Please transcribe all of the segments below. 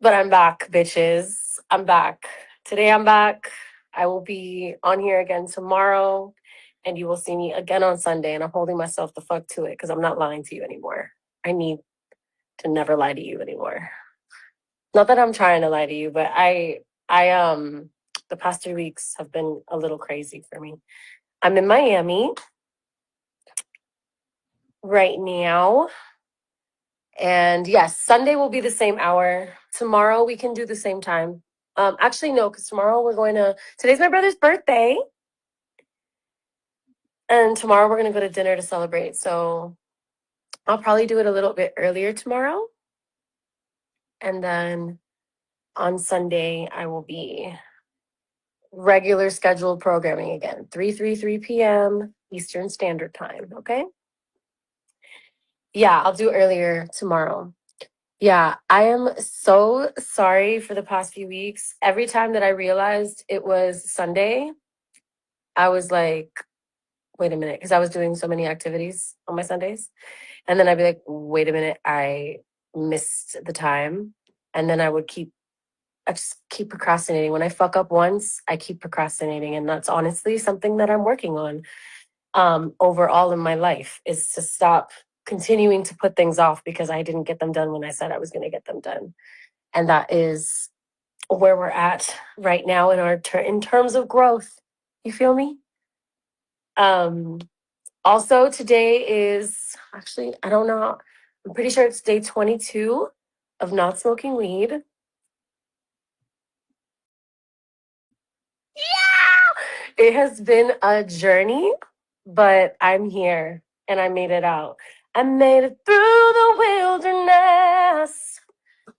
But I'm back, bitches. I'm back. Today I'm back. I will be on here again tomorrow, and you will see me again on Sunday. And I'm holding myself the fuck to it because I'm not lying to you anymore. I need to never lie to you anymore. Not that I'm trying to lie to you, but the past 3 weeks have been a little crazy for me. I'm in Miami right now. And yes, Sunday will be the same hour. Tomorrow we can do the same time. Actually, no, because tomorrow today's my brother's birthday. And tomorrow we're going to go to dinner to celebrate. So I'll probably do it a little bit earlier tomorrow. And then on Sunday, I will be regular scheduled programming again, 3 p.m. Eastern Standard Time. Okay. Yeah, I'll do earlier tomorrow. Yeah, I am so sorry for the past few weeks. Every time that I realized it was Sunday, I was like, wait a minute, because I was doing so many activities on my Sundays. And then I'd be like, wait a minute, I missed the time. And then I just keep procrastinating. When I fuck up once, I keep procrastinating. And that's honestly something that I'm working on overall in my life, is to stop continuing to put things off because I didn't get them done when I said I was going to get them done. And that is where we're at right now in terms of growth. You feel me? Also, today is actually, I don't know, I'm pretty sure it's day 22 of not smoking weed. Yeah! It has been a journey, but I'm here and I made it out. I made it through the wilderness.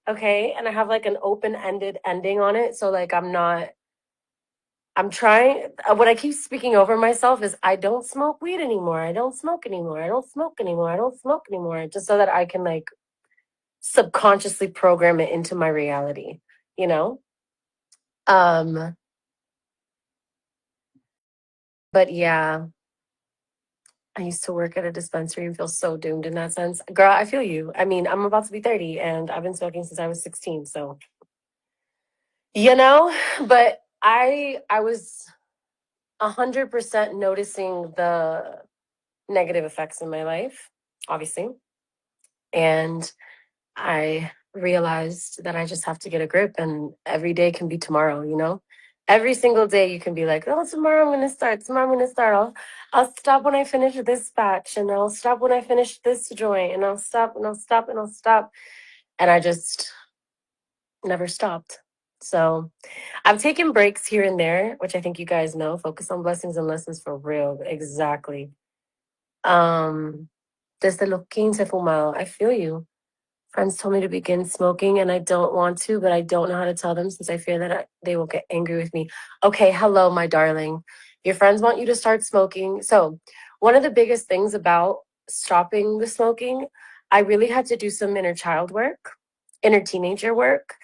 Okay. And I have like an open ended ending on it. So, like, I'm trying. What I keep speaking over myself is I don't smoke weed anymore. I don't smoke anymore. I don't smoke anymore. I don't smoke anymore. Just so that I can like subconsciously program it into my reality, you know? Um, but yeah, I used to work at a dispensary and feel so doomed in that sense. Girl, I feel you. I mean, I'm about to be 30 and I've been smoking since I was 16. So, you know, but I was 100% noticing the negative effects in my life, obviously. And I realized that I just have to get a grip, and every day can be tomorrow, you know? Every single day you can be like, oh, tomorrow I'm gonna start. Tomorrow I'm gonna start. I'll stop when I finish this batch, and I'll stop when I finish this joint, and I'll stop and I'll stop and I'll stop. And I just never stopped. So I've taken breaks here and there, which I think you guys know. Focus on blessings and lessons for real. Exactly. Desde los 15 fumado. I feel you. Friends told me to begin smoking and I don't want to, but I don't know how to tell them since I fear that they will get angry with me. Okay, hello, my darling. Your friends want you to start smoking. So, one of the biggest things about stopping the smoking, I really had to do some inner child work, inner teenager work,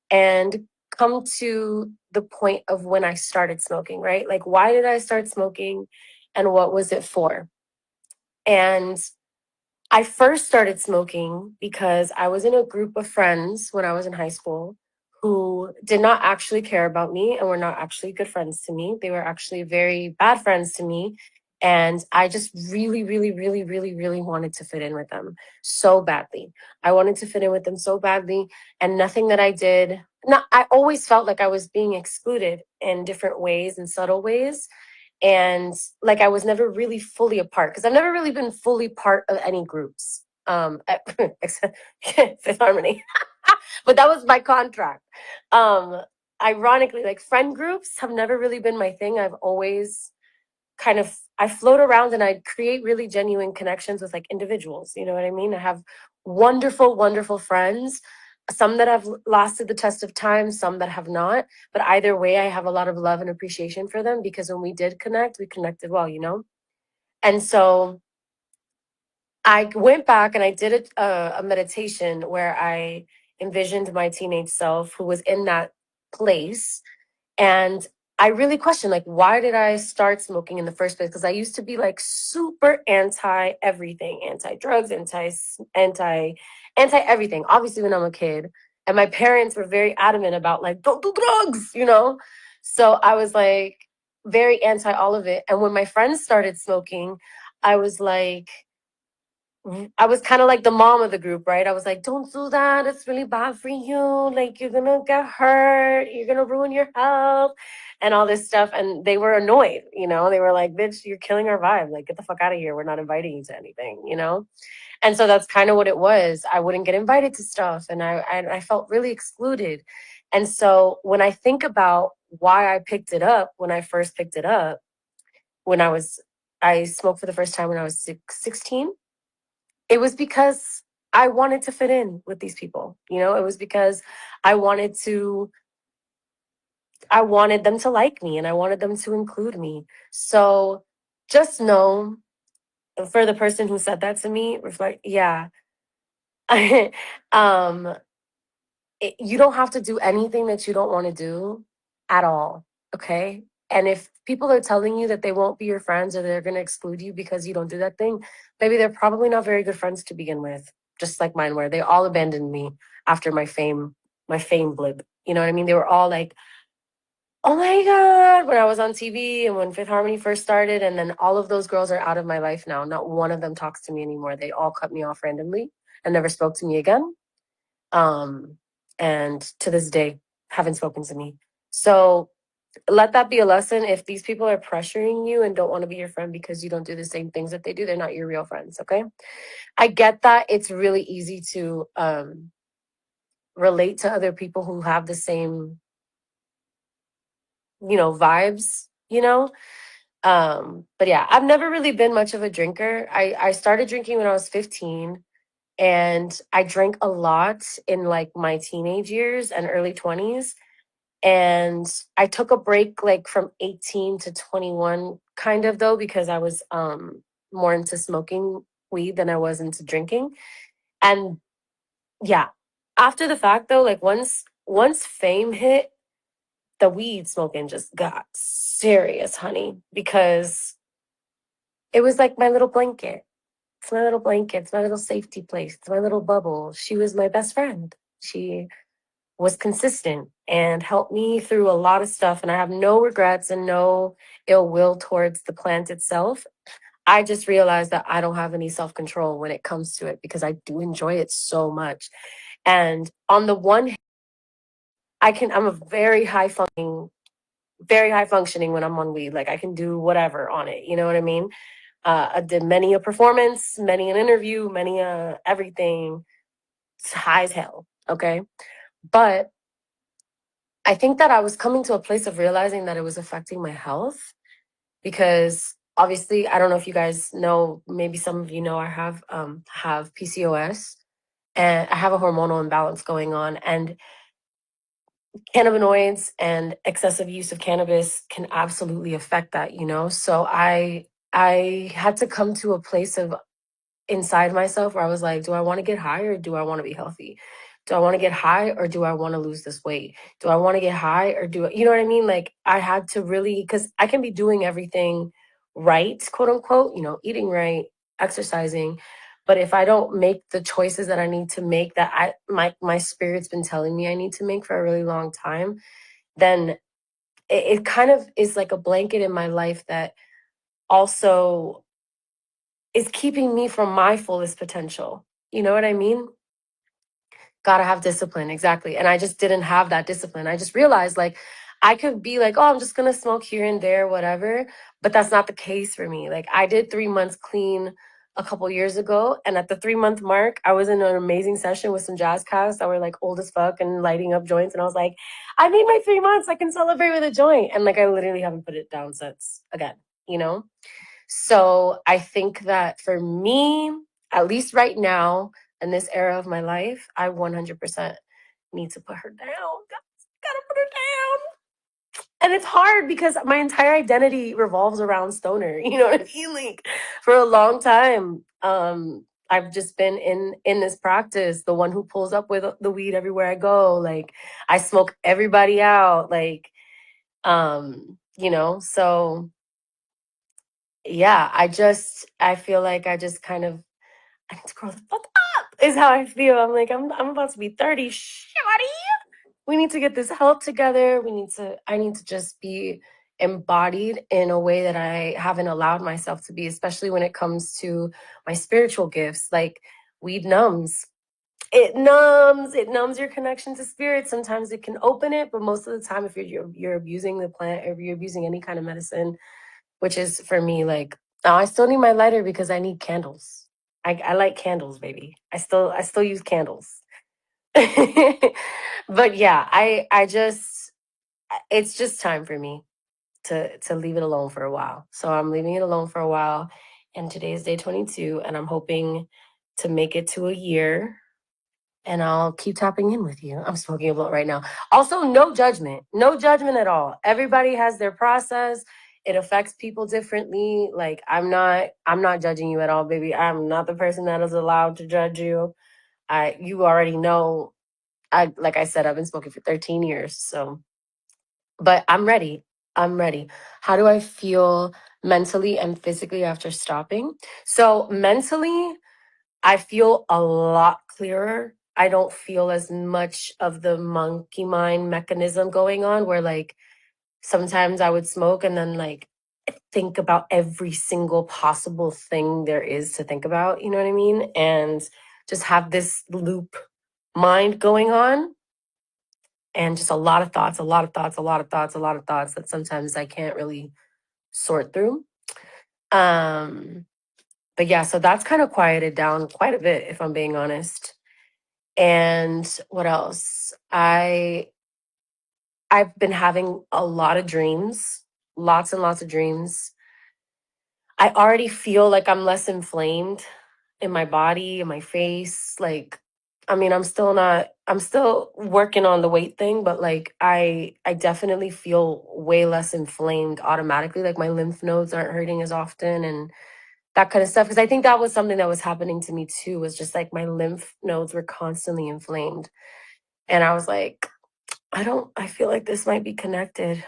and come to the point of when I started smoking, right? Like, why did I start smoking and what was it for? And I first started smoking because I was in a group of friends when I was in high school who did not actually care about me and were not actually good friends to me. They were actually very bad friends to me. And I just really, really, really, really, really wanted to fit in with them so badly. I wanted to fit in with them so badly. And nothing that I did, not, I always felt like I was being excluded in different ways and subtle ways. And like I was never really fully a part because I've never really been fully part of any groups except Fifth Harmony. But that was my contract. um Ironically, like, friend groups have never really been my thing. I've always kind of, I float around and I create really genuine connections with like individuals, you know what I mean? I have wonderful, wonderful friends, some that have lasted the test of time, some that have not. But either way, I have a lot of love and appreciation for them because when we did connect, we connected well, you know? And so I went back and I did a meditation where I envisioned my teenage self who was in that place. And I really questioned, like, why did I start smoking in the first place? Because I used to be like super anti everything, anti drugs, anti everything. Obviously, when I'm a kid, And my parents were very adamant about like, don't do drugs, you know? So I was like very anti all of it. And when my friends started smoking, I was like, I was kind of like the mom of the group, right? I was like, don't do that. It's really bad for you. Like, you're going to get hurt. You're going to ruin your health and all this stuff. And they were annoyed, you know? They were like, bitch, you're killing our vibe. Like, get the fuck out of here. We're not inviting you to anything, you know? And so that's kind of what it was. I wouldn't get invited to stuff, and I felt really excluded. And so when I think about why I picked it up, when I first picked it up, when I smoked for the first time when I was 16, it was because I wanted to fit in with these people. You know, it was because I wanted to, I wanted them to like me and I wanted them to include me. So just know, for the person who said that to me, reflect, yeah. um you don't have to do anything that you don't want to do at all. Okay. And if people are telling you that they won't be your friends or they're going to exclude you because you don't do that thing, maybe they're probably not very good friends to begin with, just like mine were. They all abandoned me after my fame blip. You know what I mean? They were all like, oh my God, when I was on TV and when Fifth Harmony first started. And then all of those girls are out of my life now. Not one of them talks to me anymore. They all cut me off randomly and never spoke to me again. um, and to this day haven't spoken to me. So let that be a lesson. If these people are pressuring you and don't want to be your friend because you don't do the same things that they do, they're not your real friends. Okay. I get that it's really easy to relate to other people who have the same, vibes, but yeah, I've never really been much of a drinker. I started drinking when I was 15, and I drank a lot in like my teenage years and early 20s. And I took a break like from 18 to 21 kind of, though, because I was more into smoking weed than I was into drinking. And yeah, after the fact though, like once fame hit, the weed smoking just got serious, honey, because it was like my little blanket. It's my little blanket. It's my little safety place. It's my little bubble. She was my best friend. She was consistent and helped me through a lot of stuff. And I have no regrets and no ill will towards the plant itself. I just realized that I don't have any self control when it comes to it because I do enjoy it so much. And on the one hand, I'm a very high functioning when I'm on weed. Like I can do whatever on it. You know what I mean? I did many a performance, many an interview, many a everything. It's high as hell. Okay. But I think that I was coming to a place of realizing that it was affecting my health because obviously I don't know if you guys know, maybe some of you know, I have PCOS and I have a hormonal imbalance going on, and cannabinoids and excessive use of cannabis can absolutely affect that, So I had to come to a place of inside myself where I was like, do I want to get high or do I want to be healthy? Do I want to get high or do I want to lose this weight? Do I want to get high or you know what I mean? Like I had to really, because I can be doing everything right, quote unquote, eating right, exercising. But if I don't make the choices that I need to make, that my spirit's been telling me I need to make for a really long time, then it kind of is like a blanket in my life that also is keeping me from my fullest potential. You know what I mean? Gotta have discipline, exactly. And I just didn't have that discipline. I just realized like I could be like, oh, I'm just gonna smoke here and there, whatever. But that's not the case for me. Like I did 3 months clean a couple years ago. And at the 3 month mark, I was in an amazing session with some jazz cats that were like old as fuck and lighting up joints. And I was like, I made my 3 months. I can celebrate with a joint. And like I literally haven't put it down since again, you know? So I think that for me, at least right now in this era of my life, I 100% need to put her down. Gotta put her down. And it's hard because my entire identity revolves around stoner. You know what I mean? Like for a long time, I've just been in this practice, the one who pulls up with the weed everywhere I go. Like I smoke everybody out. Like, so yeah, I feel like I just kind of, I need to grow the fuck up. is how I feel. I'm like, I'm about to be 30. Shawty. We need to get this health together. I need to just be embodied in a way that I haven't allowed myself to be, especially when it comes to my spiritual gifts. Like weed numbs. It numbs your connection to spirit. Sometimes it can open it, but most of the time if you're abusing the plant, if you're abusing any kind of medicine, which is for me like, oh, I still need my lighter because I need candles. I like candles, baby. I still use candles. But yeah, I just it's just time for me to leave it alone for a while. So I'm leaving it alone for a while, and today is day 22, and I'm hoping to make it to a year, and I'll keep tapping in with you. I'm smoking a blunt right now. Also, no judgment. No judgment at all. Everybody has their process. It affects people differently. Like I'm not judging you at all, baby. I'm not the person that is allowed to judge you. You already know. Like I said, I've been smoking for 13 years. So, but I'm ready. I'm ready. How do I feel mentally and physically after stopping? So, mentally, I feel a lot clearer. I don't feel as much of the monkey mind mechanism going on where like sometimes I would smoke and then like think about every single possible thing there is to think about, you know what I mean? And just have this loop mind going on and just a lot of thoughts, a lot of thoughts, a lot of thoughts, a lot of thoughts that sometimes I can't really sort through. Um, but yeah, so that's kind of quieted down quite a bit, if I'm being honest. And what else? I've been having a lot of dreams, lots and lots of dreams. I already feel like I'm less inflamed in my body, in my face. Like, I mean, I'm still working on the weight thing, but like I definitely feel way less inflamed automatically. Like my lymph nodes aren't hurting as often and that kind of stuff. Because I think that was something that was happening to me too, was just like my lymph nodes were constantly inflamed. And I was like, I feel like this might be connected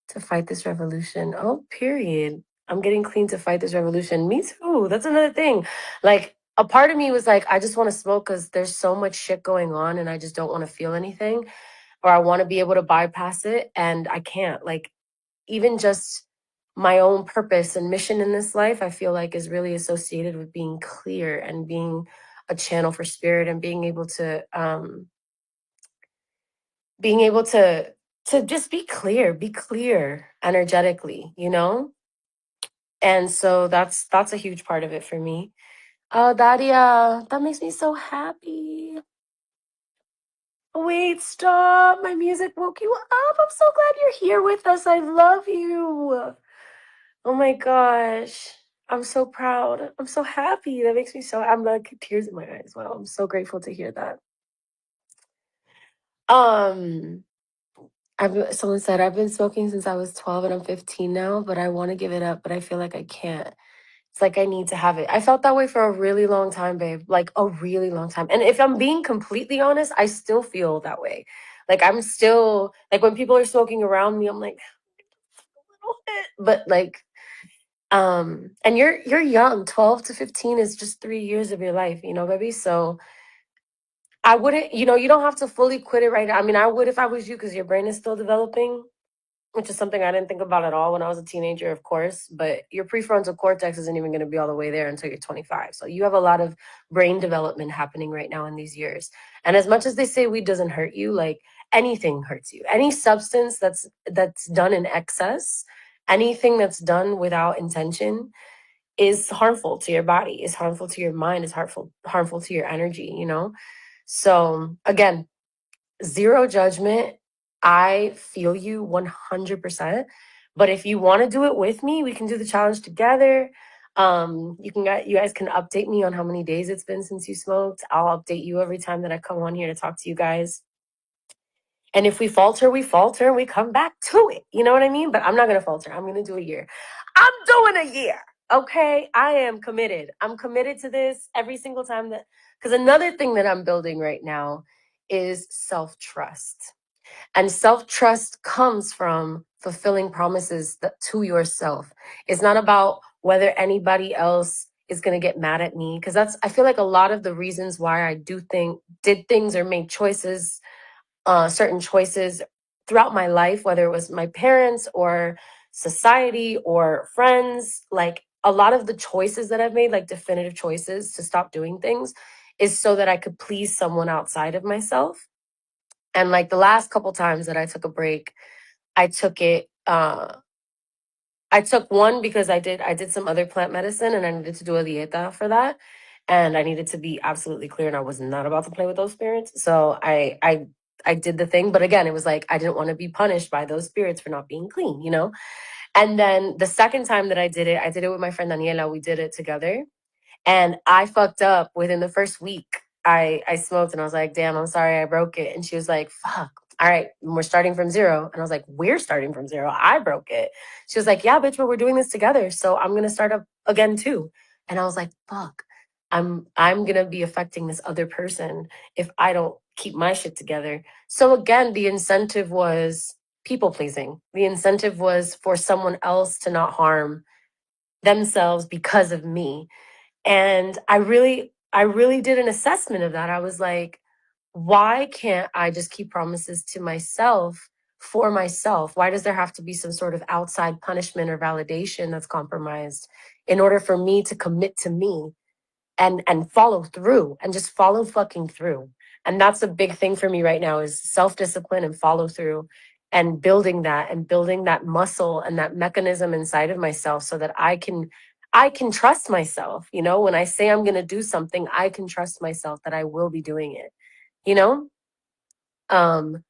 to fight this revolution. Oh, period. I'm getting clean to fight this revolution. Me too. That's another thing. Like, a part of me was like, I just want to smoke because there's so much shit going on and I just don't want to feel anything. Or I want to be able to bypass it. And I can't. Like, even just my own purpose and mission in this life, I feel like is really associated with being clear and being a channel for spirit and being able to just be clear energetically, you know? And so that's a huge part of it for me. Oh, Daria, that makes me so happy. Wait, stop. My music woke you up. I'm so glad you're here with us. I love you. Oh my gosh. I'm so proud. I'm so happy. That makes me so I'm like tears in my eyes. Wow. I'm so grateful to hear that. Um someone said I've been smoking since I was 12 and I'm 15 now, but I want to give it up, but I feel like I can't. It's like I need to have it. I felt that way for a really long time, babe. Like a really long time. And if I'm being completely honest, I still feel that way. Like I'm still like when people are smoking around me, I'm like a little bit, but like and you're young. 12 to 15 is just 3 years of your life, you know, baby. So I wouldn't, you don't have to fully quit it right now. I mean, I would if I was you because your brain is still developing, which is something I didn't think about at all when I was a teenager, of course. But your prefrontal cortex isn't even going to be all the way there until you're 25. So you have a lot of brain development happening right now in these years. And as much as they say weed doesn't hurt you, like anything hurts you. Any substance that's done in excess, anything that's done without intention is harmful to your body, is harmful to your mind, is harmful to your energy, you know? So again, zero judgment. I feel you 100%. But if you want to do it with me, we can do the challenge together. You guys can update me on how many days it's been since you smoked. I'll update you every time that I come on here to talk to you guys. And if we falter, and we come back to it. You know what I mean? But I'm not going to falter. I'm going to do a year. I'm doing a year. Okay. I am committed. I'm committed to this every single time because another thing that I'm building right now is self trust. And self trust comes from fulfilling promises to yourself. It's not about whether anybody else is going to get mad at me, because I feel like a lot of the reasons why I did things or made choices, certain choices throughout my life, whether it was my parents or society or friends, like a lot of the choices that I've made, like definitive choices to stop doing things, is so that I could please someone outside of myself. And like the last couple times that I took a break, I took it I took one because I did some other plant medicine and I needed to do a dieta for that. And I needed to be absolutely clear, and I was not about to play with those spirits. So I did the thing, but again, it was like I didn't want to be punished by those spirits for not being clean, you know? And then the second time that I did it with my friend Daniela. We did it together. And I fucked up within the first week. I smoked and I was like, damn, I'm sorry I broke it. And she was like, fuck. All right, we're starting from zero. And I was like, we're starting from zero. I broke it. She was like, yeah, bitch, but we're doing this together. So I'm gonna start up again too. And I was like, fuck. I'm gonna be affecting this other person if I don't keep my shit together. So again, the incentive was people pleasing. The incentive was for someone else to not harm themselves because of me. And I really did an assessment of that. I was like, why can't I just keep promises to myself for myself? Why does there have to be some sort of outside punishment or validation that's compromised in order for me to commit to me and follow through and just follow fucking through? And that's a big thing for me right now, is self-discipline and follow through, and building that muscle and that mechanism inside of myself so that I can trust myself. You know, when I say I'm going to do something, I can trust myself that I will be doing it, you know? um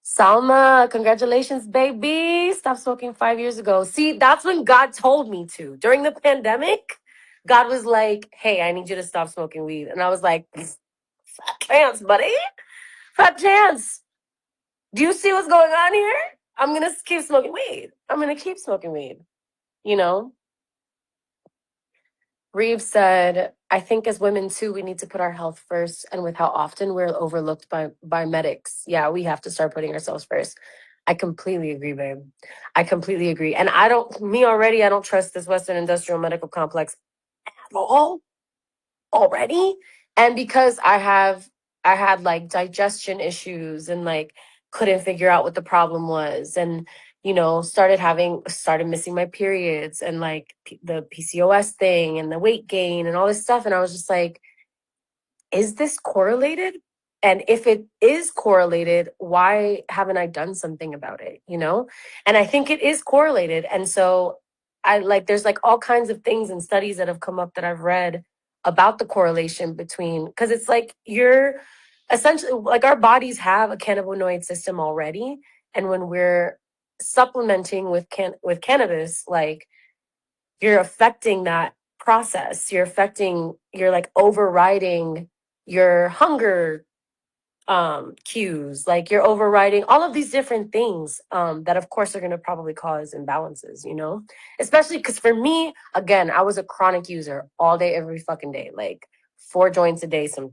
Salma, congratulations, baby. Stopped smoking 5 years ago. See, that's when God told me to. During the pandemic, God was like, hey, I need you to stop smoking weed. And I was like, fat chance, buddy. Fat chance. Do you see what's going on here? I'm going to keep smoking weed. I'm going to keep smoking weed, you know? Reeve said, I think as women too, we need to put our health first. And with how often we're overlooked by medics, yeah, we have to start putting ourselves first. I completely agree, babe. I completely agree. And I don't trust this Western industrial medical complex at all already. And because I had like digestion issues and like couldn't figure out what the problem was, and started missing my periods, and like the PCOS thing and the weight gain and all this stuff, and I was just like, is this correlated? And if it is correlated, why haven't I done something about it? And I think it is correlated. And so there's like all kinds of things and studies that have come up that I've read about the correlation between, because it's like you're essentially like, our bodies have a cannabinoid system already. And when we're supplementing with cannabis, like, you're affecting that process. You're like overriding your hunger cues. Like, you're overriding all of these different things that of course are going to probably cause imbalances, especially because for me, again, I was a chronic user all day, every fucking day, like 4 joints a day, some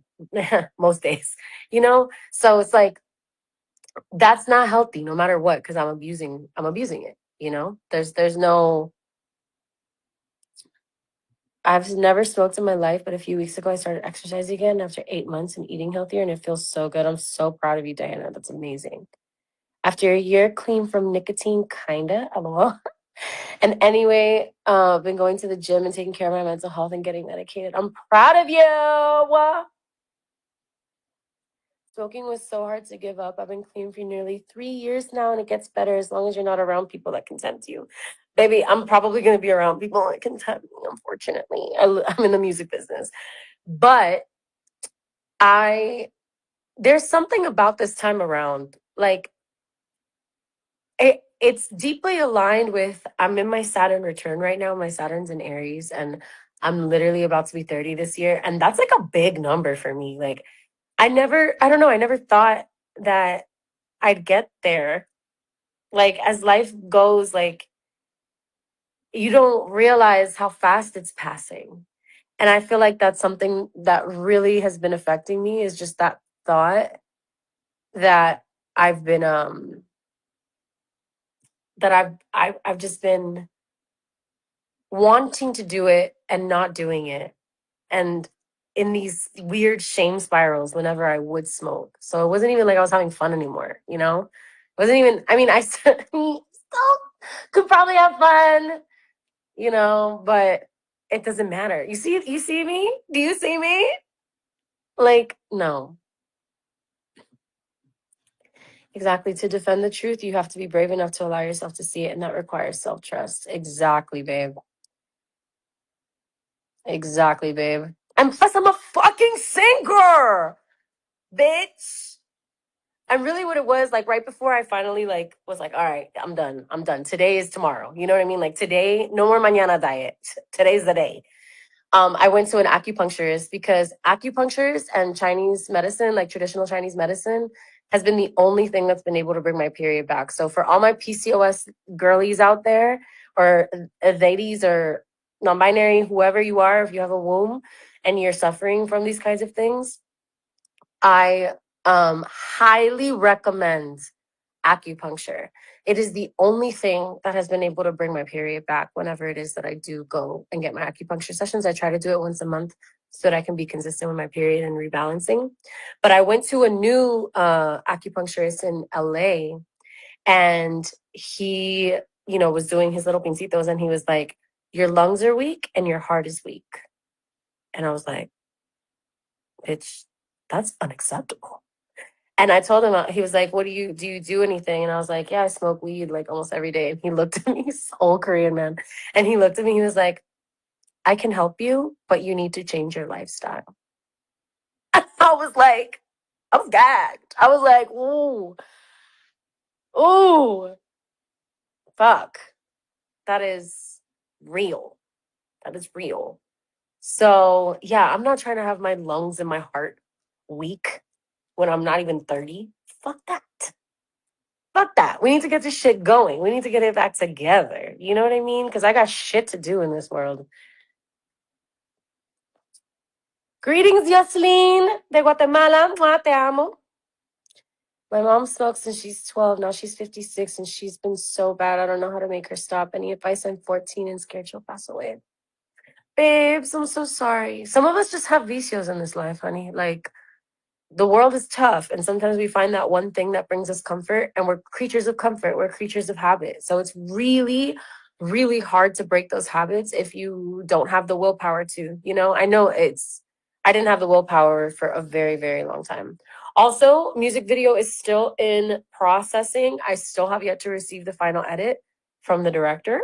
most days, so it's like, that's not healthy no matter what, because I'm abusing it. There's no. I've never smoked in my life, but a few weeks ago I started exercising again after 8 months and eating healthier, and it feels so good. I'm so proud of you, Diana. That's amazing. After a year clean from nicotine, kinda, lol. And anyway, been going to the gym and taking care of my mental health and getting medicated. I'm proud of you. Smoking was so hard to give up. I've been clean for nearly 3 years now, and it gets better as long as you're not around people that can tempt you. Baby, I'm probably going to be around people that can tempt me, unfortunately. I'm in the music business. But there's something about this time around. Like, it's deeply aligned with, I'm in my Saturn return right now. My Saturn's in Aries, and I'm literally about to be 30 this year. And that's like a big number for me. Like, I don't know, I never thought that I'd get there. Like, as life goes, like, you don't realize how fast it's passing. And I feel like that's something that really has been affecting me, is just that thought that I've been that I've just been wanting to do it and not doing it, and in these weird shame spirals whenever I would smoke. So it wasn't even like I was having fun anymore, you know? It wasn't even, I mean, I still could probably have fun, you know, but it doesn't matter. You see me? Do you see me? Like, no. Exactly. To defend the truth, you have to be brave enough to allow yourself to see it, and that requires self-trust. Exactly, babe. Exactly, babe. And plus, I'm a fucking singer, bitch. And really what it was, like right before I finally like was like, all right, I'm done. I'm done. Today is tomorrow. You know what I mean? Like today, no more mañana diet. Today's the day. I went to an acupuncturist because acupuncturists and Chinese medicine, like traditional Chinese medicine, has been the only thing that's been able to bring my period back. So for all my PCOS girlies out there, or ladies, or non-binary, whoever you are, if you have a womb and you're suffering from these kinds of things, I highly recommend acupuncture. It is the only thing that has been able to bring my period back whenever it is that I do go and get my acupuncture sessions. I try to do it once a month so that I can be consistent with my period and rebalancing. But I went to a new acupuncturist in LA, and he, you know, was doing his little pincitos, and he was like, your lungs are weak and your heart is weak. And I was like, bitch, that's unacceptable. And I told him, he was like, do you do anything? And I was like, yeah, I smoke weed like almost every day. And he looked at me, he's old Korean man. And he looked at me, he was like, I can help you, but you need to change your lifestyle. I was gagged. I was like, ooh, fuck. That is real. That is real. So yeah, I'm not trying to have my lungs and my heart weak when I'm not even 30. Fuck that. Fuck that. We need to get this shit going. We need to get it back together. You know what I mean? Because I got shit to do in this world. Greetings, Yoselin de Guatemala. Mwah, te amo. My mom smokes since she's 12. Now she's 56 and she's been so bad. I don't know how to make her stop. Any advice? I'm 14 and scared she'll pass away. Babes, I'm so sorry. Some of us just have vicios in this life, honey. Like, the world is tough, and sometimes we find that one thing that brings us comfort, and we're creatures of comfort. We're creatures of habit. So it's really, really hard to break those habits if you don't have the willpower to. You know, I didn't have the willpower for a very, very long time. Also, music video is still in processing. I still have yet to receive the final edit from the director,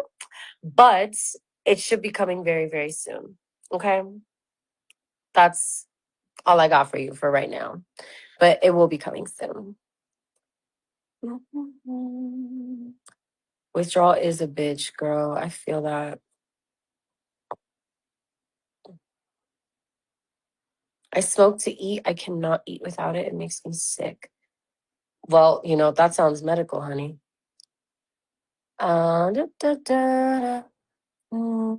but it should be coming very, very soon. Okay, that's all I got for you for right now, but it will be coming soon. Withdrawal is a bitch, girl. I feel that. I smoke to eat. I cannot eat without it. It makes me sick. Well, you know, that sounds medical, honey. Da, da, da. Mm.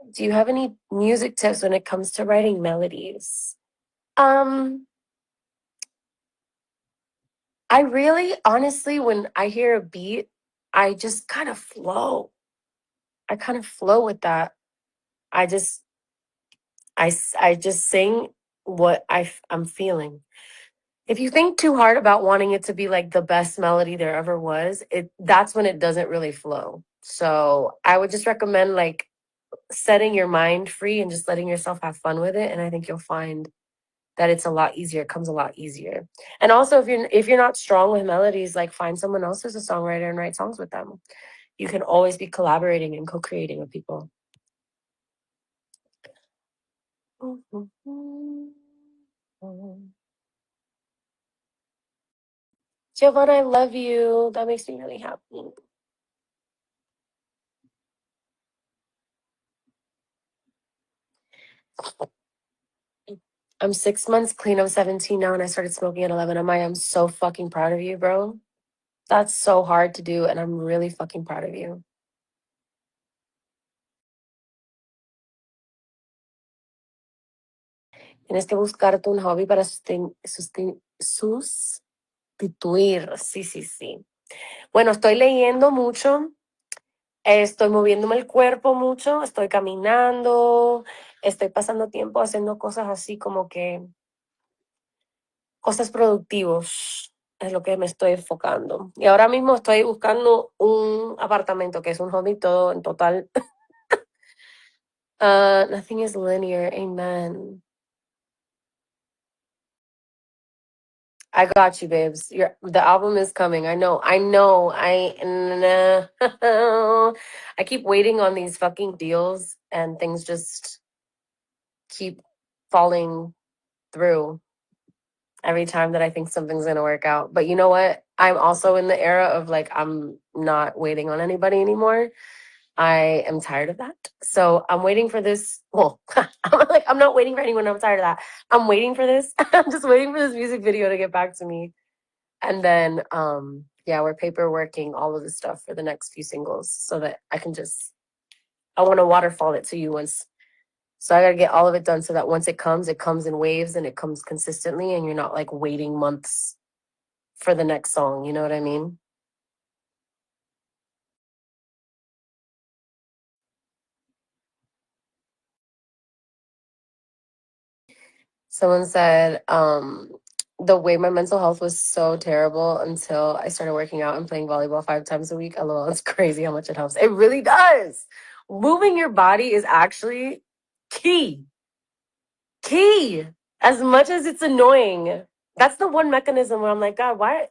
Do you have any music tips when it comes to writing melodies? I really, honestly, when I hear a beat, I just kind of flow. I kind of flow with that. I just, I just sing what I'm feeling. If you think too hard about wanting it to be like the best melody there ever was, that's when it doesn't really flow. So I would just recommend like setting your mind free and just letting yourself have fun with it. And I think you'll find that it's a lot easier. It comes a lot easier. And also, if you're not strong with melodies, like find someone else who's a songwriter and write songs with them. You can always be collaborating and co-creating with people. Giovanna, I love you. That makes me really happy. I'm 6 months clean. I'm 17 now, and I started smoking at 11. I'm so fucking proud of you, bro. That's so hard to do, and I'm really fucking proud of you. Tienes que buscarte un hobby para sustituir. Sí, sí, sí. Bueno, estoy leyendo mucho. Estoy moviéndome el cuerpo mucho, estoy caminando, estoy pasando tiempo haciendo cosas así como que cosas productivos. Es lo que me estoy enfocando. Y ahora mismo estoy buscando un apartamento que es un hobby todo en total. Nothing is linear. Amen. I got you, babes. The album is coming. I know. I keep waiting on these fucking deals and things just keep falling through every time that I think something's going to work out. But you know what? I'm also in the era of like, I'm not waiting on anybody anymore. I am tired of that. So I'm waiting for this. Well, I'm not waiting for anyone. I'm tired of that. I'm waiting for this. I'm just waiting for this music video to get back to me. And then, yeah, we're paperworking all of the stuff for the next few singles so that I want to waterfall it to you once. So I got to get all of it done so that once it comes in waves and it comes consistently and you're not like waiting months for the next song. You know what I mean? Someone said, the way my mental health was so terrible until I started working out and playing volleyball 5 times a week. LOL, it's crazy how much it helps. It really does. Moving your body is actually key. As much as it's annoying, that's the one mechanism where I'm like, God, why?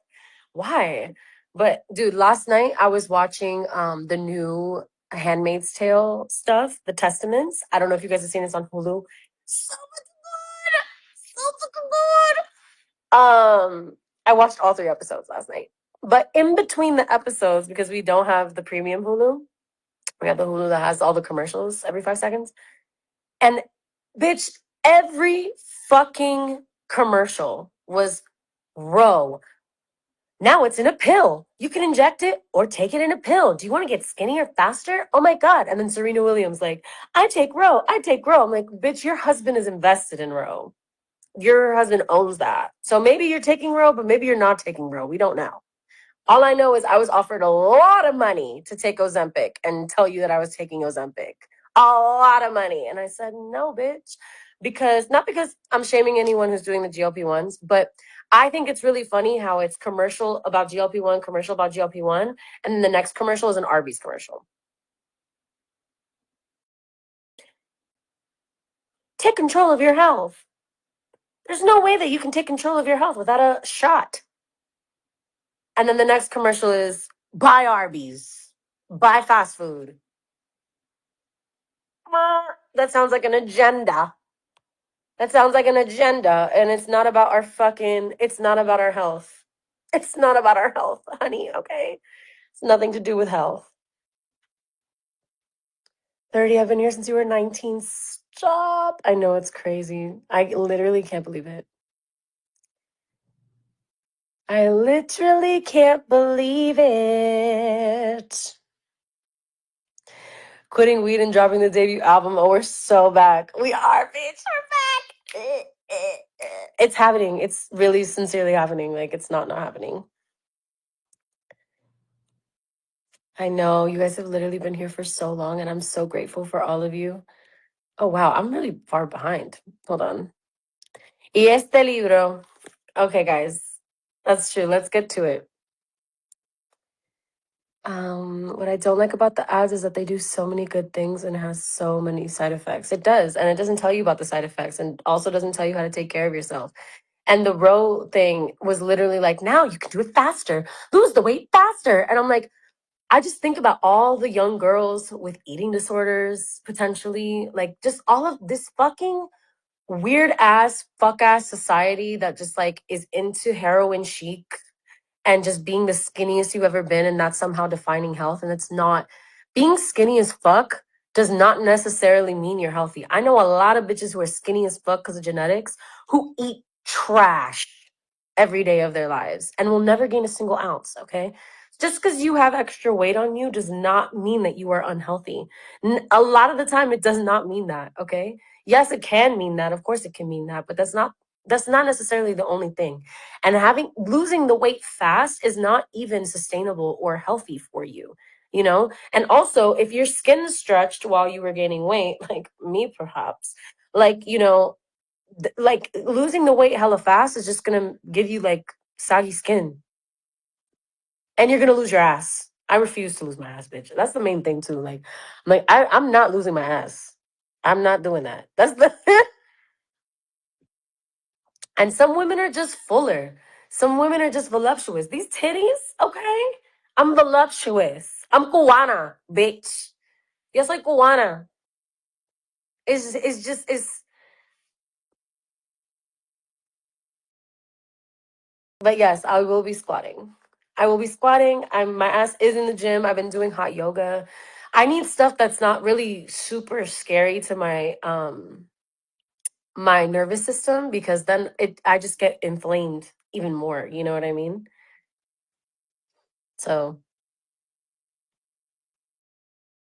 But dude, last night I was watching the new Handmaid's Tale stuff, the Testaments. I don't know if you guys have seen this on Hulu. So fucking good. I watched all 3 episodes last night. But in between the episodes, because we don't have the premium Hulu, we have the Hulu that has all the commercials every 5 seconds. And bitch, every fucking commercial was Roe. Now it's in a pill. You can inject it or take it in a pill. Do you want to get skinnier faster? Oh my God. And then Serena Williams, like, I take Roe. I'm like, bitch, your husband is invested in Roe. Your husband owns that. So maybe you're taking Roe, but maybe you're not taking Roe. We don't know. All I know is I was offered a lot of money to take Ozempic and tell you that I was taking Ozempic. A lot of money. And I said, no, bitch. Not because I'm shaming anyone who's doing the GLP-1s, but I think it's really funny how it's commercial about GLP-1, commercial about GLP-1, and then the next commercial is an Arby's commercial. Take control of your health. There's no way that you can take control of your health without a shot. And then the next commercial is buy Arby's, buy fast food. That sounds like an agenda. And it's not about it's not about our health. It's not about our health, honey, okay? It's nothing to do with health. 30, I've been here since you were 19. Stop. I know it's crazy. I literally can't believe it. I literally can't believe it. Quitting weed and dropping the debut album. Oh, we're so back. We are, bitch. We're back. It's happening. It's really sincerely happening. Like, it's not happening. I know. You guys have literally been here for so long, and I'm so grateful for all of you. Oh, wow. I'm really far behind. Hold on. Y este libro. Okay, guys. That's true. Let's get to it. What I don't like about the ads is that they do so many good things and has so many side effects. It does, and it doesn't tell you about the side effects, and also doesn't tell you how to take care of yourself. And the row thing was literally like, now you can do it faster, lose the weight faster. And I'm like, I just think about all the young girls with eating disorders, potentially, like just all of this fucking weird ass, fuck ass society that just like is into heroin chic and just being the skinniest you've ever been, and that's somehow defining health. And it's not. Being skinny as fuck does not necessarily mean you're healthy. I know a lot of bitches who are skinny as fuck because of genetics who eat trash every day of their lives and will never gain a single ounce, okay? Just because you have extra weight on you does not mean that you are unhealthy. A lot of the time, it does not mean that, okay? Yes, it can mean that. Of course, it can mean that, but that's not necessarily the only thing. And losing the weight fast is not even sustainable or healthy for you. you know? And also, if your skin stretched while you were gaining weight, like me perhaps, like, you know, like losing the weight hella fast is just gonna give you like saggy skin. And you're gonna lose your ass. I refuse to lose my ass, bitch. That's the main thing too. Like, I'm not losing my ass. I'm not doing that. That's the And some women are just fuller. Some women are just voluptuous. These titties, okay? I'm voluptuous. I'm cubana, bitch. Yo soy cubana. It's just it's. But yes, I will be squatting. I will be squatting. My ass is in the gym. I've been doing hot yoga. I need stuff that's not really super scary to my nervous system because then I just get inflamed even more. You know what I mean? So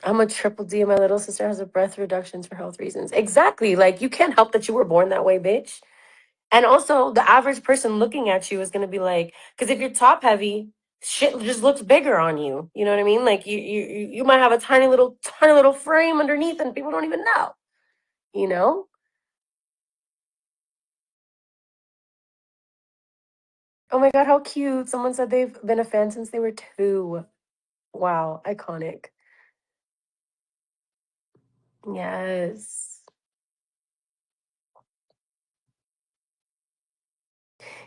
I'm a triple D and my little sister has a breath reductions for health reasons. Exactly. Like you can't help that you were born that way, bitch. And also the average person looking at you is gonna be like, because if you're top heavy, shit just looks bigger on you. You know what I mean? Like you might have a tiny little frame underneath and people don't even know. You know? Oh my god, how cute. Someone said they've been a fan since they were 2. Wow, iconic. Yes.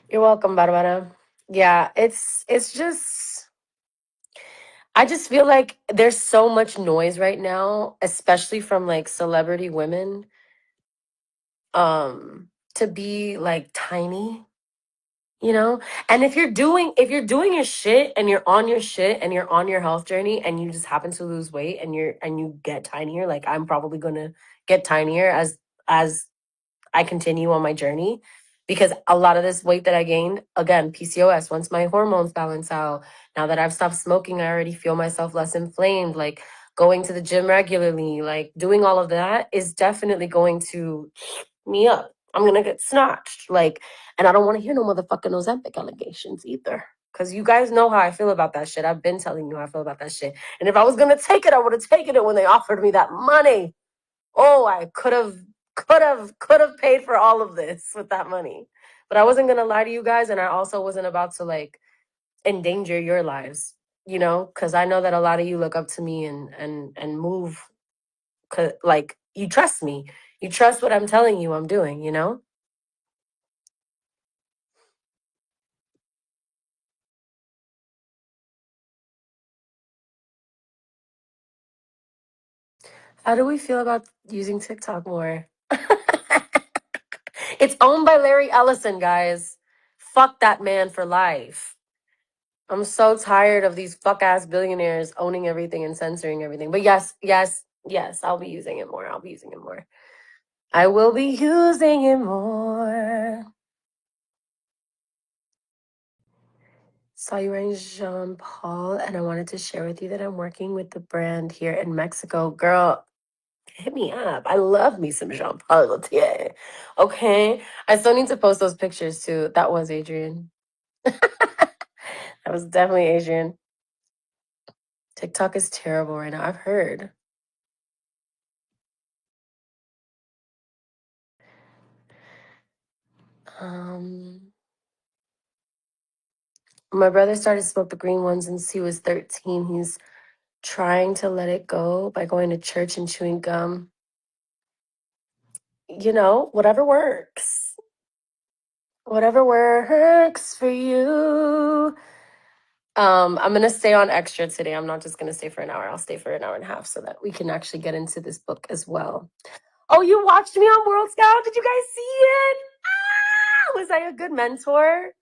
You're welcome, Barbara. Yeah, it's just I just feel like there's so much noise right now, especially from like celebrity women, to be like tiny, you know? And if you're doing your shit and you're on your shit and you're on your health journey and you just happen to lose weight and you get tinier, like I'm probably gonna get tinier as I continue on my journey because a lot of this weight that I gained, again, PCOS, once my hormones balance out, now that I've stopped smoking, I already feel myself less inflamed. Like going to the gym regularly, like doing all of that is definitely going to me up. I'm going to get snatched. Like, and I don't want to hear no motherfucking Ozempic allegations either. Because you guys know how I feel about that shit. I've been telling you how I feel about that shit. And if I was going to take it, I would have taken it when they offered me that money. Oh, I could have paid for all of this with that money. But I wasn't gonna lie to you guys, and I also wasn't about to like endanger your lives, you know, because I know that a lot of you look up to me and move, like you trust me, you trust what I'm telling you I'm doing, you know. How do we feel about using TikTok more? It's owned by Larry Ellison, guys. Fuck that man for life. I'm so tired of these fuck ass billionaires owning everything and censoring everything. But yes, yes, yes, I'll be using it more. I'll be using it more. I will be using it more. Saw you wearing Jean Paul, and I wanted to share with you that I'm working with the brand here in Mexico. Girl, hit me up. I love me some Jean Paul Gaultier. Okay. I still need to post those pictures too. That was Adrian. That was definitely Adrian. TikTok is terrible right now. I've heard. Um My brother started to smoke the green ones since he was 13. He's trying to let it go by going to church and chewing gum. You know, whatever works. Whatever works for you. I'm gonna stay on extra today. I'm not just gonna stay for an hour. I'll stay for an hour and a half so that we can actually get into this book as well. Oh, you watched me on World Scout? Did you guys see it? Ah, was I a good mentor?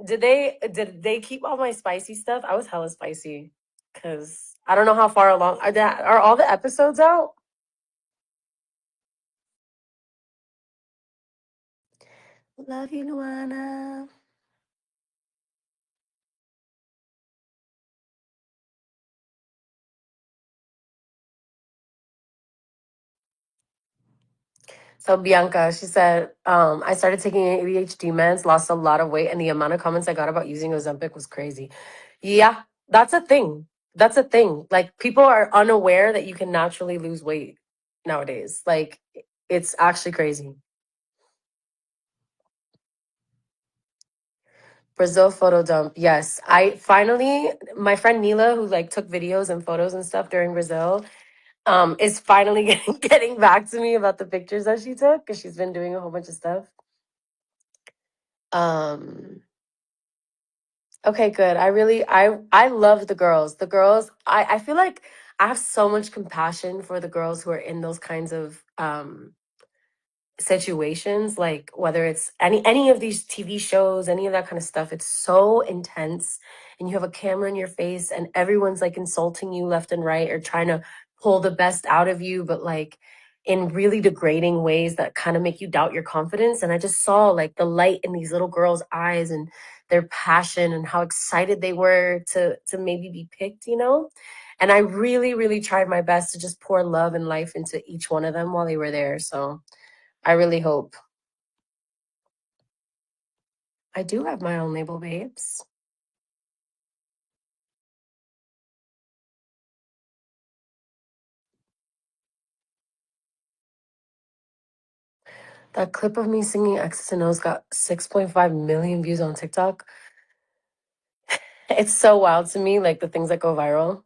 Did they keep all my spicy stuff? I was hella spicy because I don't know how far along are all the episodes out. Love you, Luana. So Bianca, she said, I started taking ADHD meds, lost a lot of weight, and the amount of comments I got about using Ozempic was crazy. Yeah, that's a thing. That's a thing. Like people are unaware that you can naturally lose weight nowadays. Like it's actually crazy. Brazil photo dump. Yes. I finally my friend Nila, who like took videos and photos and stuff during Brazil, is finally getting back to me about the pictures that she took because she's been doing a whole bunch of stuff. Um okay, good. I love the girls. The girls, I feel like I have so much compassion for the girls who are in those kinds of situations, like whether it's any of these TV shows, any of that kind of stuff. It's so intense, and you have a camera in your face and everyone's like insulting you left and right or trying to pull the best out of you, but like in really degrading ways that kind of make you doubt your confidence. And I just saw like the light in these little girls' eyes and their passion and how excited they were to maybe be picked, you know. And I really tried my best to just pour love and life into each one of them while they were there. So I really hope. I do have my own label, babes. That clip of me singing X's and O's got 6.5 million views on TikTok. It's so wild to me, like the things that go viral.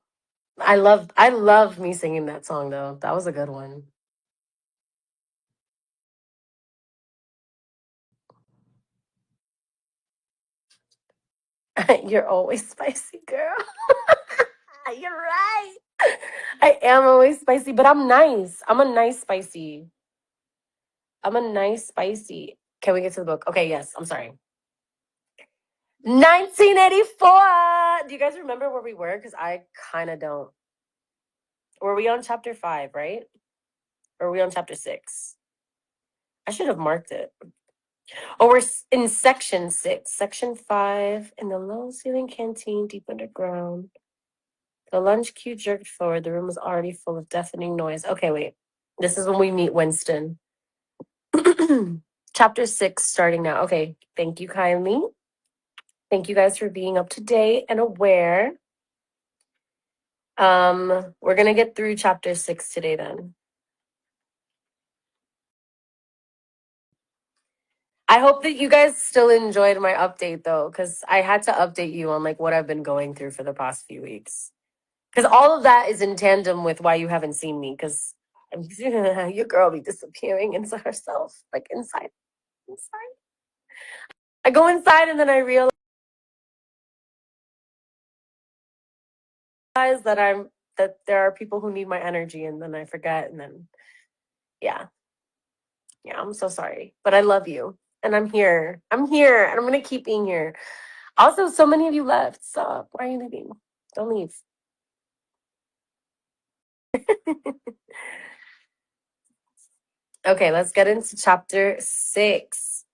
I love me singing that song though. That was a good one. You're always spicy, girl. You're right. I am always spicy, but I'm nice. I'm a nice spicy. I'm a nice spicy. Can we get to the book? Okay, yes. I'm sorry. 1984. Do you guys remember where we were? Because I kind of don't. Were we on chapter 5, right? Or were we on chapter 6? I should have marked it. Oh, we're in section 6. Section 5. In the low ceiling canteen deep underground. The lunch queue jerked forward. The room was already full of deafening noise. Okay, wait. This is when we meet Winston. Chapter 6 starting now. Okay, thank you kindly. Thank you guys for being up to date and aware. We're gonna get through chapter 6 today then. I hope that you guys still enjoyed my update though, because I had to update you on like what I've been going through for the past few weeks. Because all of that is in tandem with why you haven't seen me, because your girl be disappearing into herself, like inside. I go inside and then I realize that there are people who need my energy, and then I forget, and then yeah, I'm so sorry, but I love you, and I'm here. I'm here, and I'm gonna keep being here. Also, so many of you left. Stop. Why are you leaving? Don't leave. Okay, let's get into chapter 6.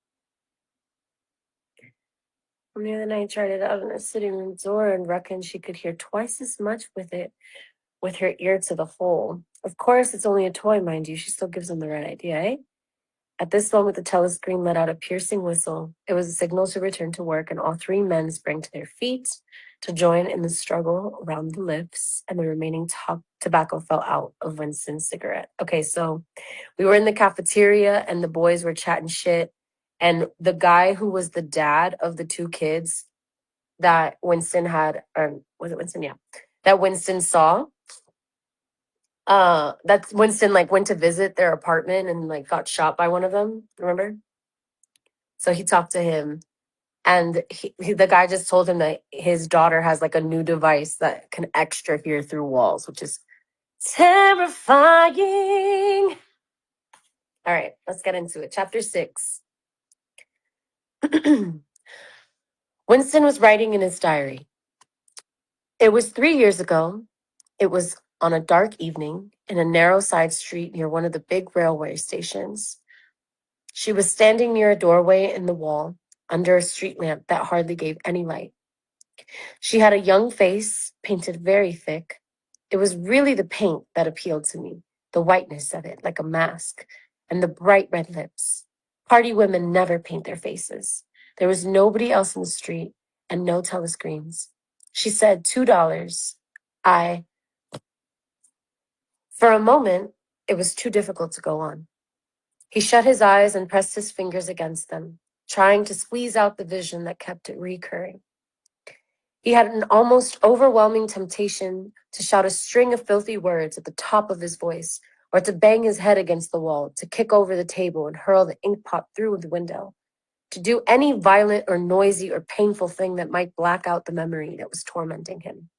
From the other night, tried it out in her sitting room door and reckoned she could hear twice as much with her ear to the hole. Of course, it's only a toy, mind you. She still gives them the right idea, eh? At this moment, the telescreen let out a piercing whistle. It was a signal to return to work, and all 3 men sprang to their feet to join in the struggle around the lifts, and the remaining tobacco fell out of Winston's cigarette. Okay, so we were in the cafeteria, and the boys were chatting shit, and the guy who was the dad of the 2 kids that Winston had, or was it Winston? Yeah, that Winston saw. That's Winston like went to visit their apartment and like got shot by one of them. Remember? So he talked to him, and the guy just told him that his daughter has like a new device that can extra hear through walls, which is terrifying. All right, let's get into it. Chapter 6. Winston was writing in his diary. It was 3 years ago. It was on a dark evening in a narrow side street near one of the big railway stations. She was standing near a doorway in the wall under a street lamp that hardly gave any light. She had a young face, painted very thick. It was really the paint that appealed to me, the whiteness of it, like a mask, and the bright red lips. Party women never paint their faces. There was nobody else in the street and no telescreens. She said $2. For a moment, it was too difficult to go on. He shut his eyes and pressed his fingers against them, trying to squeeze out the vision that kept it recurring. He had an almost overwhelming temptation to shout a string of filthy words at the top of his voice, or to bang his head against the wall, to kick over the table and hurl the ink pot through the window, to do any violent or noisy or painful thing that might black out the memory that was tormenting him.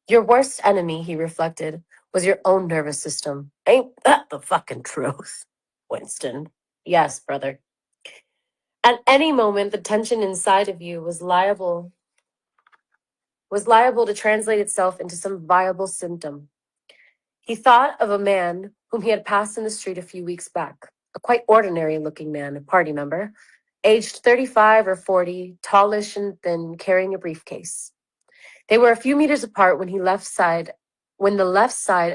Your worst enemy, he reflected, was your own nervous system. Ain't that the fucking truth, Winston? Yes, brother. At any moment, the tension inside of you was liable to translate itself into some viable symptom. He thought of a man whom he had passed in the street a few weeks back, a quite ordinary looking man, a party member, aged 35 or 40, tallish and thin, carrying a briefcase. They were a few meters apart when the left side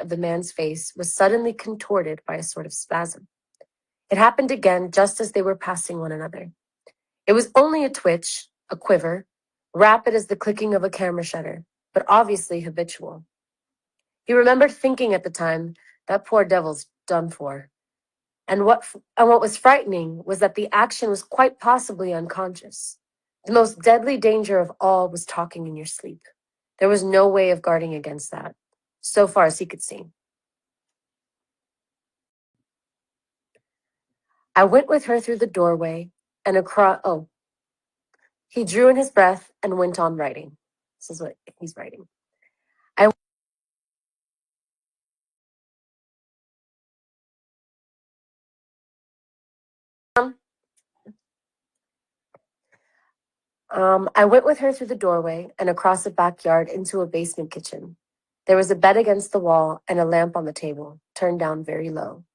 of the man's face was suddenly contorted by a sort of spasm. It happened again just as they were passing one another. It was only a twitch, a quiver, rapid as the clicking of a camera shutter, but obviously habitual. He remembered thinking at the time, that poor devil's done for. And what was frightening was that the action was quite possibly unconscious. The most deadly danger of all was talking in your sleep. There was no way of guarding against that, so far as he could see. I went with her through the doorway and across. Oh, he drew in his breath and went on writing. This is what he's writing. I went with her through the doorway and across the backyard into a basement kitchen. There was a bed against the wall and a lamp on the table, turned down very low.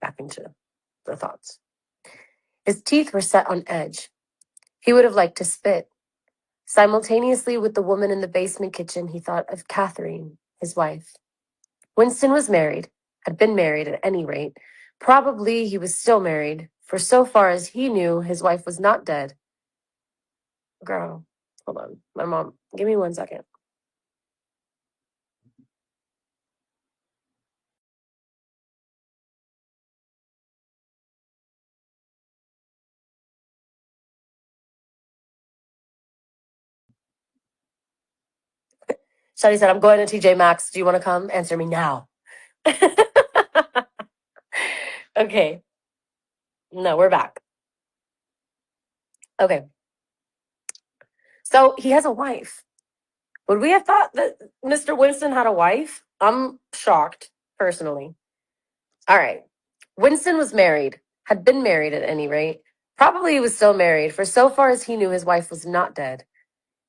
Back into the thoughts. His teeth were set on edge. He would have liked to spit. Simultaneously with the woman in the basement kitchen, he thought of Catherine, his wife. Winston was married, had been married at any rate. Probably he was still married, for so far as he knew, his wife was not dead. Girl, hold on. My mom, give me 1 second. Shadi said, I'm going to TJ Maxx. Do you want to come? Answer me now. Okay. No, we're back. Okay. So he has a wife. Would we have thought that Mr. Winston had a wife? I'm shocked, personally. All right. Winston was married, had been married at any rate. Probably he was still married, for so far as he knew, his wife was not dead.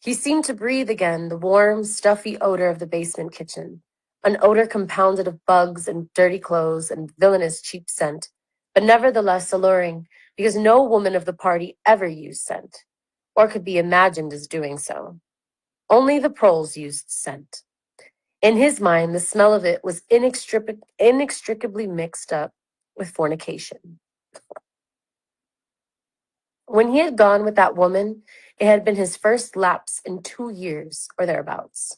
He seemed to breathe again the warm, stuffy odor of the basement kitchen, an odor compounded of bugs and dirty clothes and villainous cheap scent, but nevertheless alluring, because no woman of the party ever used scent, or could be imagined as doing so. Only the proles used scent. In his mind, the smell of it was inextricably mixed up with fornication. When he had gone with that woman, it had been his first lapse in 2 years or thereabouts.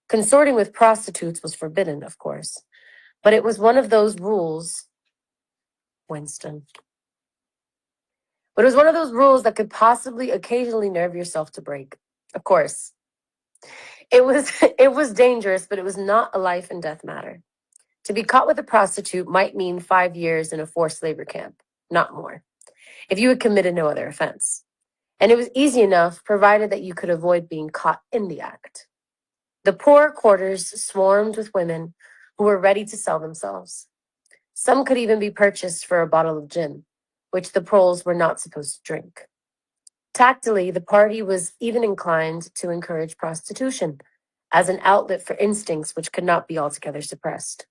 Consorting with prostitutes was forbidden, of course, but it was one of those rules, Winston. But it was one of those rules that could possibly occasionally nerve yourself to break. Of course. It was dangerous, but it was not a life and death matter. To be caught with a prostitute might mean 5 years in a forced labor camp, not more, if you had committed no other offense. And it was easy enough, provided that you could avoid being caught in the act. The poorer quarters swarmed with women who were ready to sell themselves. Some could even be purchased for a bottle of gin, which the proles were not supposed to drink. Tactily, the party was even inclined to encourage prostitution as an outlet for instincts which could not be altogether suppressed.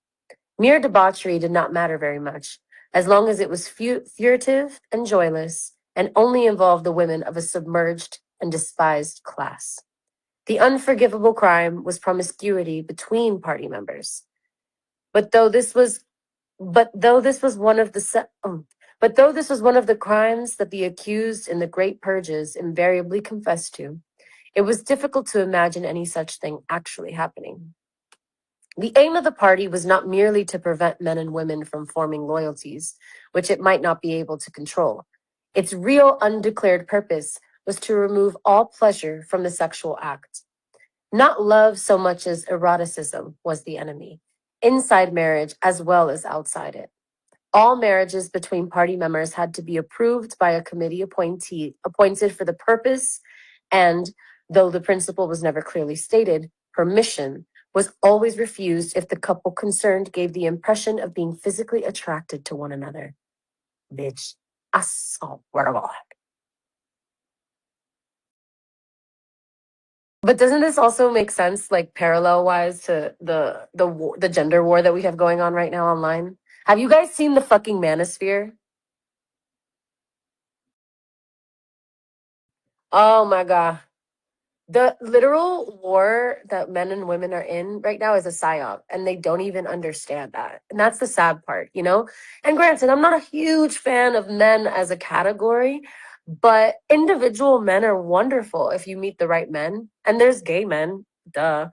Mere debauchery did not matter very much, as long as it was furtive and joyless and only involved the women of a submerged and despised class. The unforgivable crime was promiscuity between party members. But though this was one of the crimes that the accused in the great purges invariably confessed to, It was difficult to imagine any such thing actually happening. The aim of the party was not merely to prevent men and women from forming loyalties, which it might not be able to control. Its real undeclared purpose was to remove all pleasure from the sexual act. Not love so much as eroticism was the enemy, inside marriage as well as outside it. All marriages between party members had to be approved by a committee appointed for the purpose, and though the principle was never clearly stated, permission was always refused if the couple concerned gave the impression of being physically attracted to one another. Bitch, I swear to God. But doesn't this also make sense, like parallel wise, to the gender war that we have going on right now online? Have you guys seen the fucking manosphere? Oh my god. The literal war that men and women are in right now is a psyop, and they don't even understand that. And that's the sad part, you know? And granted, I'm not a huge fan of men as a category, but individual men are wonderful if you meet the right men. And there's gay men, duh.